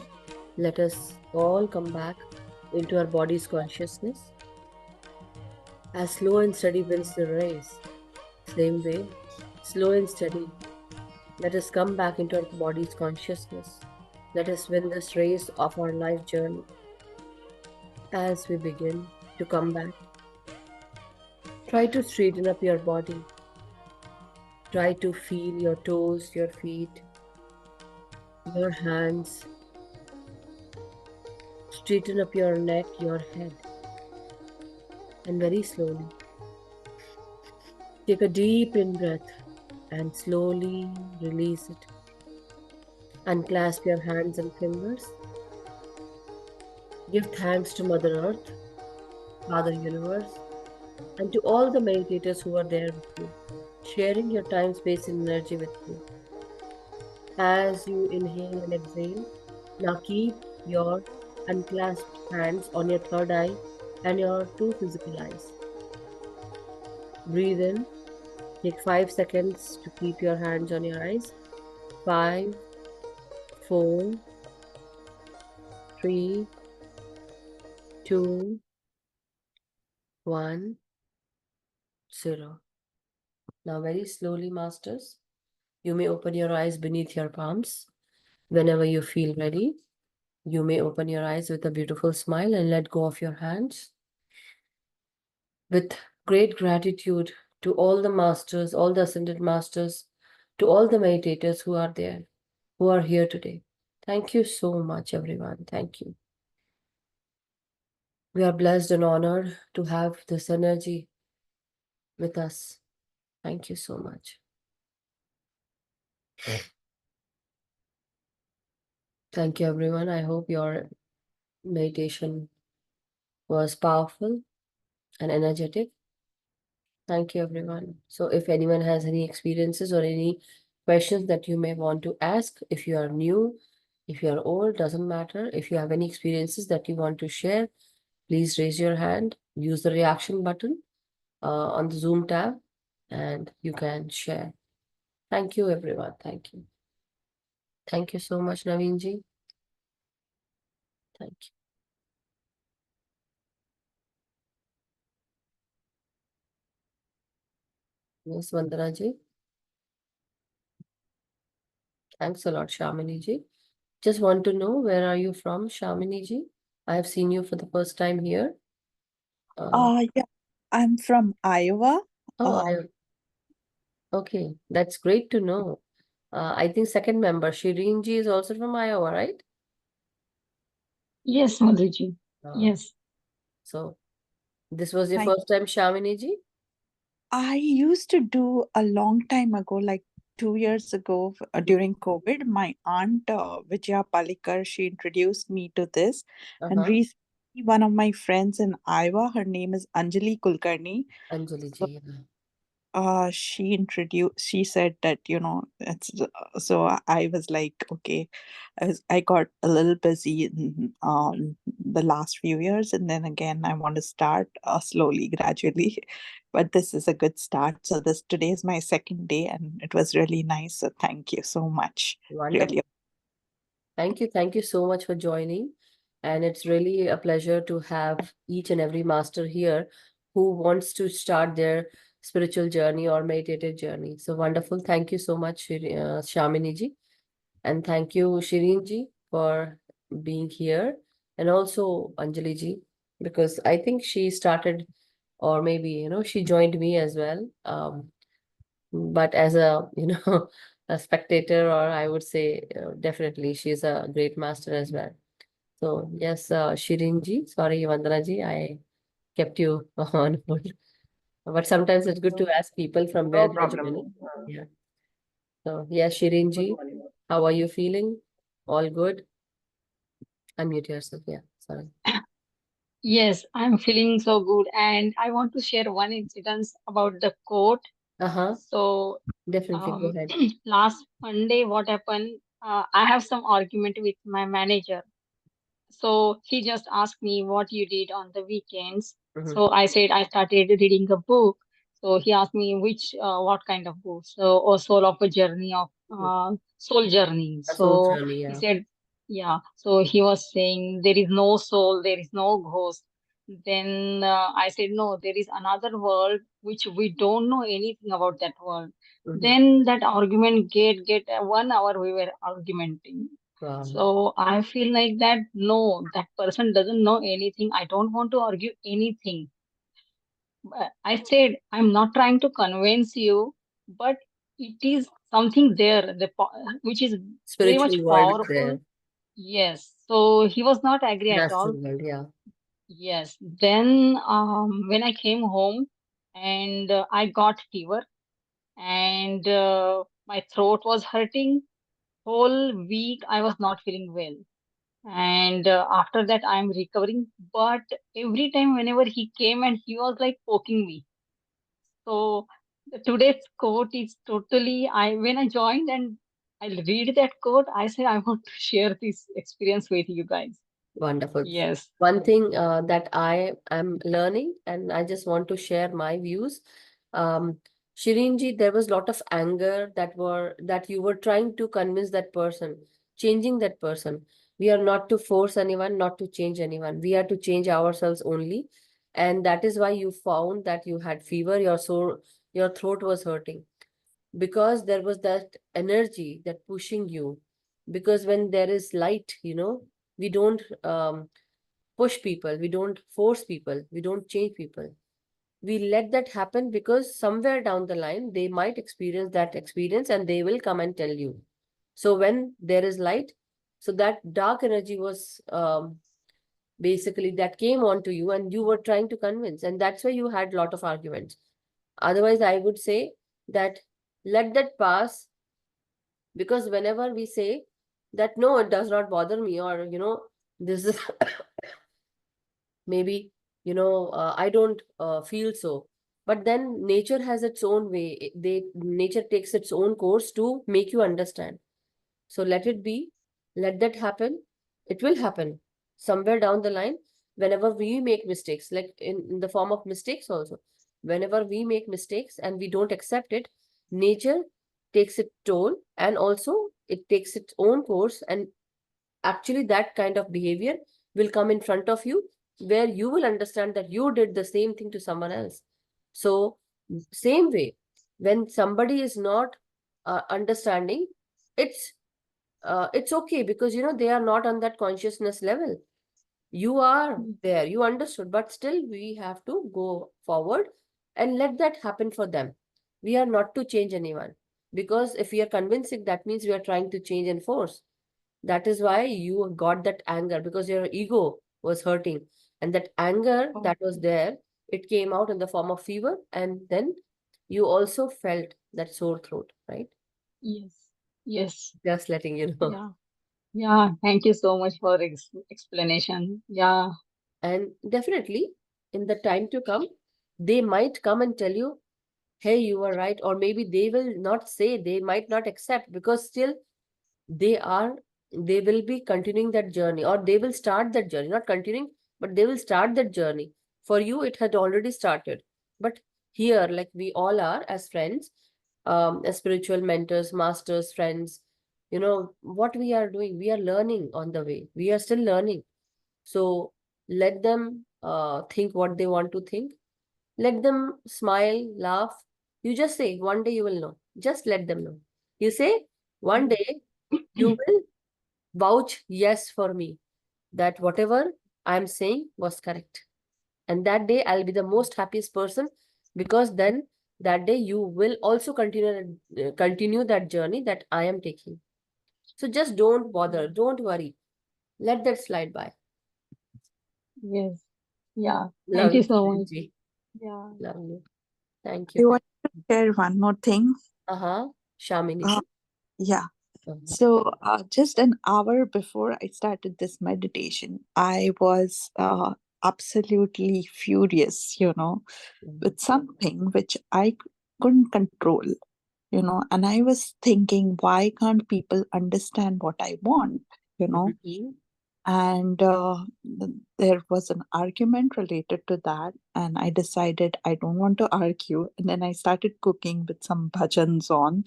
let us all come back into our body's consciousness. As slow and steady wins the race, same way, slow and steady, let us come back into our body's consciousness. Let us win this race of our life journey. As we begin to come back, try to straighten up your body. Try to feel your toes, your feet, your hands. Straighten up your neck, your head, and very slowly take a deep in breath and slowly release it. Unclasp your hands and fingers. Give thanks to Mother Earth, Father Universe, and to all the meditators who are there with you, sharing your time, space, and energy with you. As you inhale and exhale, now keep your unclasped hands on your third eye and your two physical eyes. Breathe in. Take 5 seconds to keep your hands on your eyes. 5, 4, 3, 2, 1, 0. Now, very slowly, masters, you may open your eyes beneath your palms. Whenever you feel ready, you may open your eyes with a beautiful smile and let go of your hands. With great gratitude to all the masters, all the ascended masters, to all the meditators who are there, who are here today. Thank you so much, everyone. Thank you. We are blessed and honored to have this energy with us. Thank you so much. Thank you, everyone. I hope your meditation was powerful and energetic. Thank you, everyone. So, if anyone has any experiences or any questions that you may want to ask, if you are new, if you are old, doesn't matter. If you have any experiences that you want to share, please raise your hand. Use the reaction button on the Zoom tab and you can share. Thank you, everyone. Thank you. Thank you so much, Naveen ji. Thank you. Yes, Vandana ji. Thanks a lot, Shamini ji. Just want to know, where are you from, Shamini ji? I have seen you for the first time here. Yeah, I'm from Iowa. Oh, Um, okay. That's great to know. I think second member, Shireen ji, is also from Iowa, right? Yes, Madhuji. Uh, Yes. so this was your thank first time, Shamini ji? I used to do a long time ago, like 2 years ago, during COVID. My aunt Vijaya Palikar, she introduced me to this, and Uh-huh. recently one of my friends in Iowa, her name is Anjali Kulkarni. Anjali So ji. Yeah. she said that, it's so I was like, okay. I got a little busy in the last few years, and then again I want to start slowly, gradually. But this is a good start. So this today is my second day, and it was really nice. So thank you so much. Wonderful. Really. Thank you. Thank you so much for joining. And it's really a pleasure to have each and every master here who wants to start their spiritual journey or meditative journey. So wonderful. Thank you so much, Shamini ji. And thank you, Shireen ji, for being here. And also Anjali ji, because I think she started, or maybe, she joined me as well. But as a, a spectator, or I would say, definitely she's a great master as well. So yes, Shireen ji, sorry, Vandana ji, I kept you on hold. But sometimes it's good to ask people from where No they're problem. joining. Yeah. So yes, Shireen Good ji, morning. how are you feeling? All good? Unmute yourself. Yeah, sorry. Yes, I'm feeling so good. And I want to share one incident about the court. Uh-huh. So, Definitely go ahead. last Monday, what happened? I have some argument with my manager. So he just asked me what you did on the weekends. Mm-hmm. So I said I started reading a book. So he asked me which what kind of book? So or soul of a journey of soul journey. A soul So journey, he yeah. said, yeah. So he was saying there is no soul, there is no ghost. Then I said, no, there is another world which we don't know anything about that world. Then that argument get 1 hour we were argumenting. Wow. So I feel like that no, that person doesn't know anything. I don't want to argue anything. I said I'm not trying to convince you, but it is something there, which is very much Spiritual world is powerful. there. Yes. So he was not agree at all. Natural world, yeah. Yes. Then when I came home and I got fever and my throat was hurting, whole week I was not feeling well. And after that I'm recovering. But every time whenever he came and he was like poking me. So today's quote is totally I when I joined and I read that quote, I said I want to share this experience with you guys. Wonderful. Yes. One thing that I am learning, and I just want to share my views. Shirinji, there was a lot of anger that you were trying to convince that person, changing that person. We are not to force anyone, not to change anyone. We are to change ourselves only. And that is why you found that you had fever, your throat was hurting. Because there was that energy that pushing you. Because when there is light, we don't push people, we don't force people, we don't change people. We let that happen because somewhere down the line they might experience that experience and they will come and tell you. So when there is light, so that dark energy was basically that came onto you and you were trying to convince, and that's why you had a lot of arguments. Otherwise, I would say that let that pass, because whenever we say that no, it does not bother me, or this is maybe I don't feel so, but then nature has its own way. Nature takes its own course to make you understand. So let it be, let that happen. It will happen somewhere down the line. Whenever we make mistakes, like in the form of mistakes also, whenever we make mistakes and we don't accept it, nature takes its toll, and also it takes its own course, and actually that kind of behavior will come in front of you, where you will understand that you did the same thing to someone else. So same way, when somebody is not understanding, it's okay, because they are not on that consciousness level. You are there, you understood, but still we have to go forward and let that happen for them. We are not to change anyone, because if we are convincing, that means we are trying to change and force. That is why you got that anger, because your ego was hurting. And that anger that was there, it came out in the form of fever. And then you also felt that sore throat, right? Yes. Yes. Just letting you know. Yeah. Yeah. Thank you so much for explanation. Yeah. And definitely, in the time to come, they might come and tell you, hey, you were right. Or maybe they will not say, they might not accept, because still they will be continuing that journey, or they will start that journey, not continuing, but they will start that journey. For you, it had already started. But here, like we all are as friends, as spiritual mentors, masters, friends, what we are doing, we are learning on the way. We are still learning. So let them think what they want to think. Let them smile, laugh. You just say, one day you will know. Just let them know. You say, one day you will vouch yes for me, that whatever I'm saying was correct. And that day I'll be the most happiest person, because then that day you will also continue that journey that I am taking. So just don't bother, don't worry. Let that slide by. Yes. Yeah. Thank Love you you, so much. Suji. Yeah. Love you. Thank I you. want to share one more thing. Shamini. Uh, yeah. Uh-huh. So, just an hour before I started this meditation, I was absolutely furious, with something which I couldn't control, and I was thinking, why can't people understand what I want, Mhm. And there was an argument related to that, and I decided I don't want to argue. And then I started cooking with some bhajans on,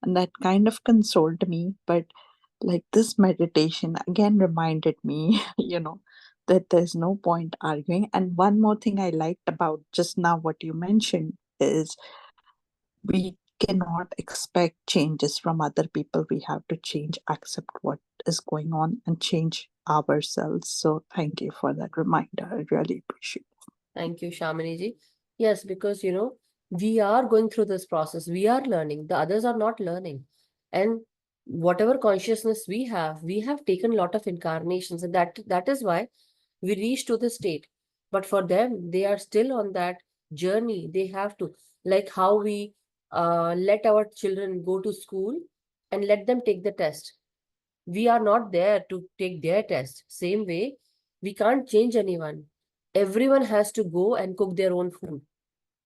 and that kind of consoled me. But like this meditation again reminded me, that there's no point arguing. And one more thing I liked about just now what you mentioned is we cannot expect changes from other people. We have to change, accept what is going on, and change ourselves. So thank you for that reminder. I really appreciate it. Thank you, Shamini ji. Yes, because we are going through this process. We are learning. The others are not learning. And whatever consciousness we have taken a lot of incarnations, and that is why we reach to the state. But for them, they are still on that journey. They have to, like how we let our children go to school and let them take the test. We are not there to take their test. Same way, we can't change anyone. Everyone has to go and cook their own food.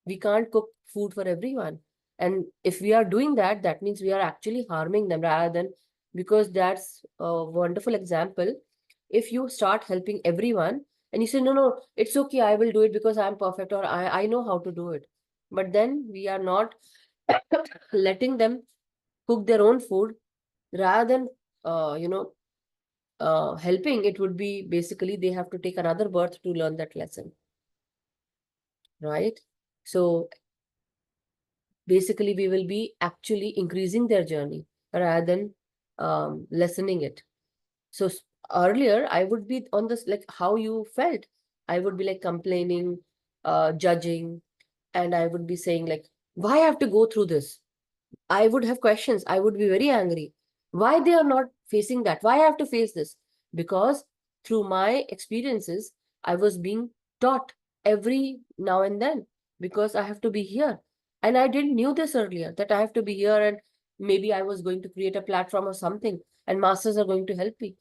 We can't cook food for everyone. And if we are doing that, that means we are actually harming them rather than, because that's a wonderful example. If you start helping everyone and you say, no, no, it's okay, I will do it because I'm perfect, or I know how to do it. But then we are not letting them cook their own food rather than, helping. It would be basically they have to take another birth to learn that lesson, right? So basically we will be actually increasing their journey rather than lessening it. So earlier I would be on this, like how you felt. I would be like complaining, judging, and I would be saying like, why I have to go through this? I would have questions. I would be very angry. Why they are not facing that? Why I have to face this? Because through my experiences, I was being taught every now and then, because I have to be here. And I didn't knew this earlier, that I have to be here, and maybe I was going to create a platform or something and masters are going to help me.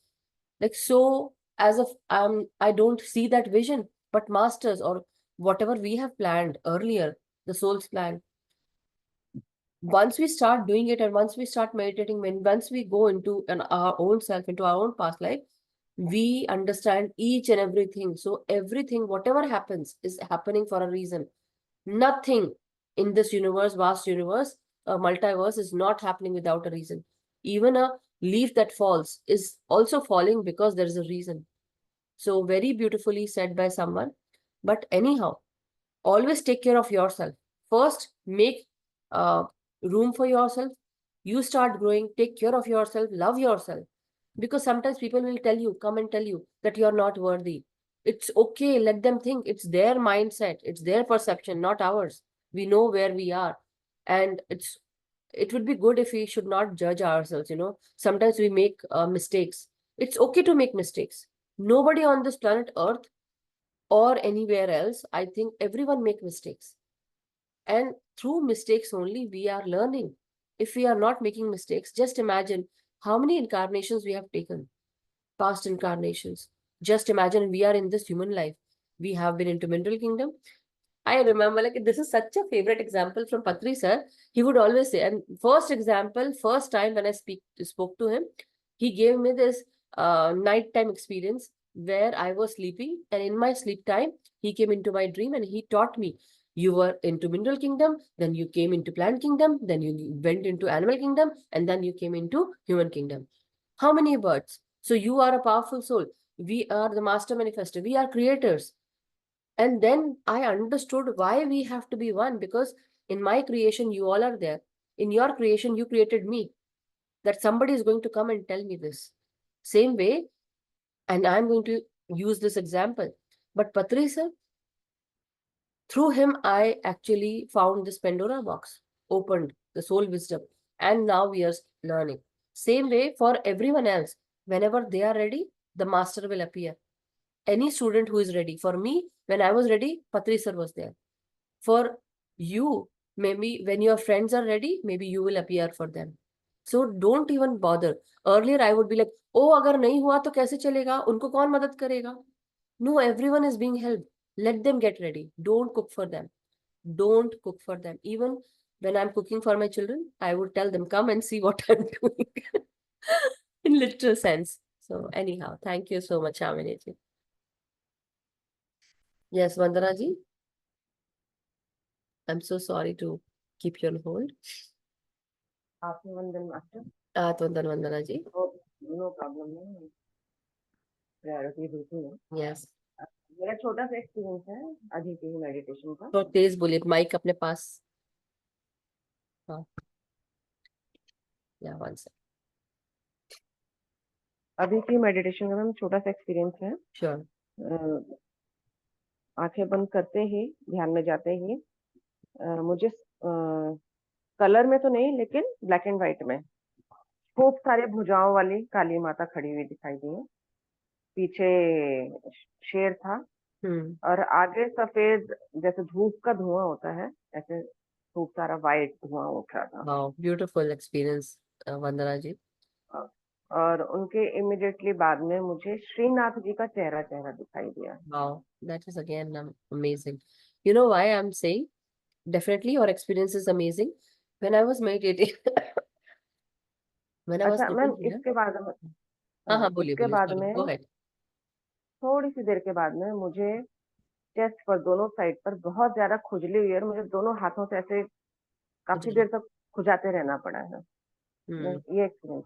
Like, so as of I don't see that vision, but masters or whatever we have planned earlier, the soul's plan, once we start doing it and once we start meditating, once we go into our own self, into our own past life, we understand each and everything. So everything, whatever happens, is happening for a reason. Nothing in this universe, vast universe, multiverse, is not happening without a reason. Even a leaf that falls is also falling because there is a reason. So very beautifully said by someone. But anyhow, always take care of yourself. First, make uh, room for yourself. You start growing, take care of yourself, love yourself. Because sometimes people will come and tell you that you're not worthy. It's okay, let them think. It's their mindset, it's their perception, not ours. We know where we are. And it would be good if we should not judge ourselves. Sometimes we make mistakes. It's okay to make mistakes. Nobody on this planet Earth or anywhere else, I think everyone make mistakes. And through mistakes only we are learning. If we are not making mistakes, just imagine how many incarnations we have taken, past incarnations. Just imagine we are in this human life. We have been into mineral kingdom. I remember, like, this is such a favorite example from Patri sir. He would always say, and first example, first time when I spoke to him, he gave me this nighttime experience where I was sleeping, and in my sleep time, he came into my dream and he taught me. You were into mineral kingdom, then you came into plant kingdom, then you went into animal kingdom, and then you came into human kingdom. How many births? So you are a powerful soul. We are the master manifestor. We are creators. And then I understood why we have to be one, because in my creation, you all are there. In your creation, you created me. That somebody is going to come and tell me this. Same way, and I'm going to use this example. But Patri sir, through him, I actually found this Pandora box, opened the soul wisdom, and now we are learning. Same way for everyone else. Whenever they are ready, the master will appear. Any student who is ready. For me, when I was ready, Patri sir was there. For you, maybe when your friends are ready, maybe you will appear for them. So don't even bother. Earlier I would be like, oh, agar nahi hua to kaise chalega? Unko kaun madad karega? No, everyone is being helped. Let them get ready. Don't cook for them. Don't cook for them. Even when I'm cooking for my children, I would tell them, come and see what I'm doing. In literal sense. So anyhow, thank you so much, Amini ji. Yes, Vandana ji. I'm so sorry to keep you on hold. Atmavandan master. Vandana ji. Oh, no problem. Priority बिल्कुल है। Yes. मेरा छोटा सा experience है अभी के meditation का। तो तेज बोलिए, माइक अपने पास। हाँ, या वन सेकंड। अभी की मेडिटेशन का मैम छोटा सा एक्सपीरियंस है। श्योर। आंखें बंद करते ही ध्यान में जाते ही मुझे कलर में तो नहीं लेकिन ब्लैक एंड व्हाइट में खूब सारे भुजाओं वाली काली माता खड़ी हुई दिखाई दी है। पीछे शेर था और आगे सफेद जैसे धूप का धुआं होता है, ऐसे खूब सारा वाइट धुआं उठ रहा था। वाओ, ब्यूटीफुल एक्सपीरियंस वंदना जी। और उनके इमिडिएटली बाद में मुझे श्रीनाथ जी का चेहरा दिखाई दिया। Wow, that is again amazing. You know why I'm saying? Definitely your experience is amazing. When I was meditating, when I was अच्छा sitting मैम, here, इसके बाद हाँ बोलिए इसके बोलिए, बाद sorry, में go ahead. थोड़ी सी देर के बाद में मुझे चेस्ट पर दोनों साइड पर बहुत ज्यादा खुजली हुई और मुझे दोनों हाथों से ऐसे काफी देर तक खुजाते रहना पड़ा है। ये एक्सपीरियंस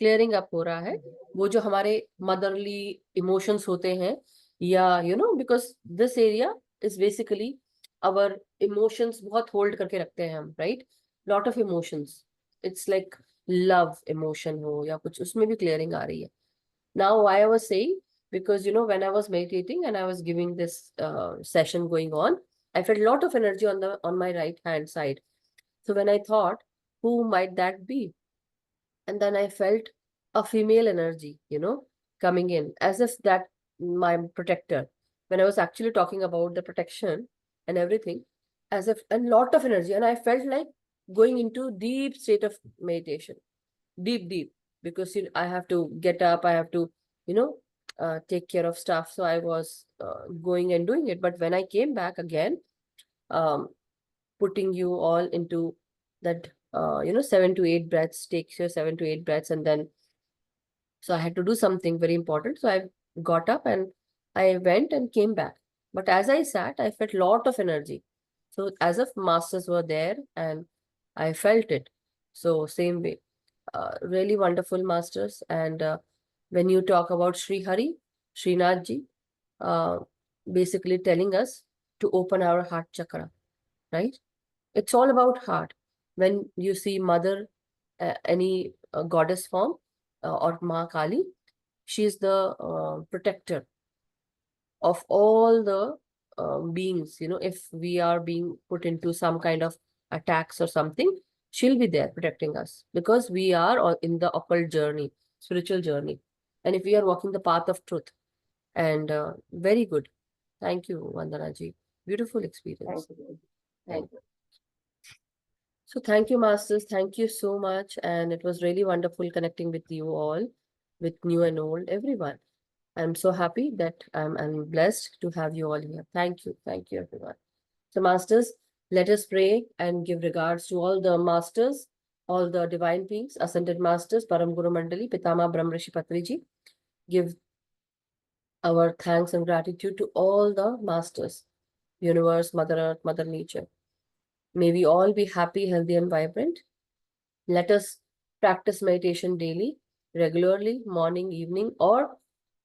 क्लियरिंग अप हो रहा है। वो जो हमारे मदरली इमोशंस होते हैं, या because this area is basically our emotions बहुत होल्ड करके रखते हैं हम, right? Lot of emotions, it's like love emotion हो या कुछ, उसमें भी क्लियरिंग आ रही है। Now, why I was saying, because when I was meditating and I was giving this session going on, I felt a lot of energy on my right hand side. So when I thought, who might that be? And then I felt a female energy, coming in, as if that my protector. When I was actually talking about the protection and everything, as if a lot of energy, and I felt like going into deep state of meditation, deep, because I have to get up, I have to take care of stuff. So I was going and doing it. But when I came back again, um, putting you all into that 7 to 8 breaths, takes your 7 to 8 breaths, and then so I had to do something very important. So I got up and I went and came back. But as I sat, I felt lot of energy. So as if masters were there and I felt it. So same way. Really wonderful masters. And when you talk about Sri Hari, Srinath ji, uh, basically telling us to open our heart chakra, right? It's all about heart. When you see mother, any goddess form, or Ma Kali, she is the protector of all the beings. If we are being put into some kind of attacks or something, she'll be there protecting us, because we are in the occult journey, spiritual journey, and if we are walking the path of truth. And very good. Thank you, Vandana ji. Beautiful experience. Thank you. So thank you, masters. Thank you so much. And it was really wonderful connecting with you all, with new and old, everyone. I'm so happy that I'm blessed to have you all here. Thank you. Thank you, everyone. So masters, let us pray and give regards to all the masters, all the divine beings, ascended masters, Param Guru Mandali, Pitama Brahm Rishi Patriji. Give our thanks and gratitude to all the masters, universe, Mother Earth, Mother Nature. May we all be happy, healthy, and vibrant. Let us practice meditation daily, regularly, morning, evening, or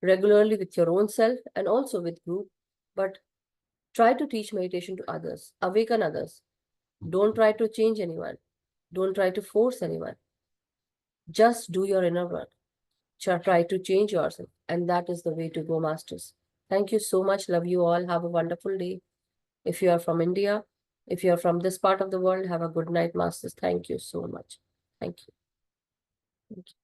regularly with your own self and also with group. But try to teach meditation to others, awaken others. Don't try to change anyone. Don't try to force anyone. Just do your inner work. Try to change yourself. And that is the way to go, masters. Thank you so much. Love you all. Have a wonderful day. If you are from India, if you are from this part of the world, have a good night, masters. Thank you so much. Thank you. Thank you.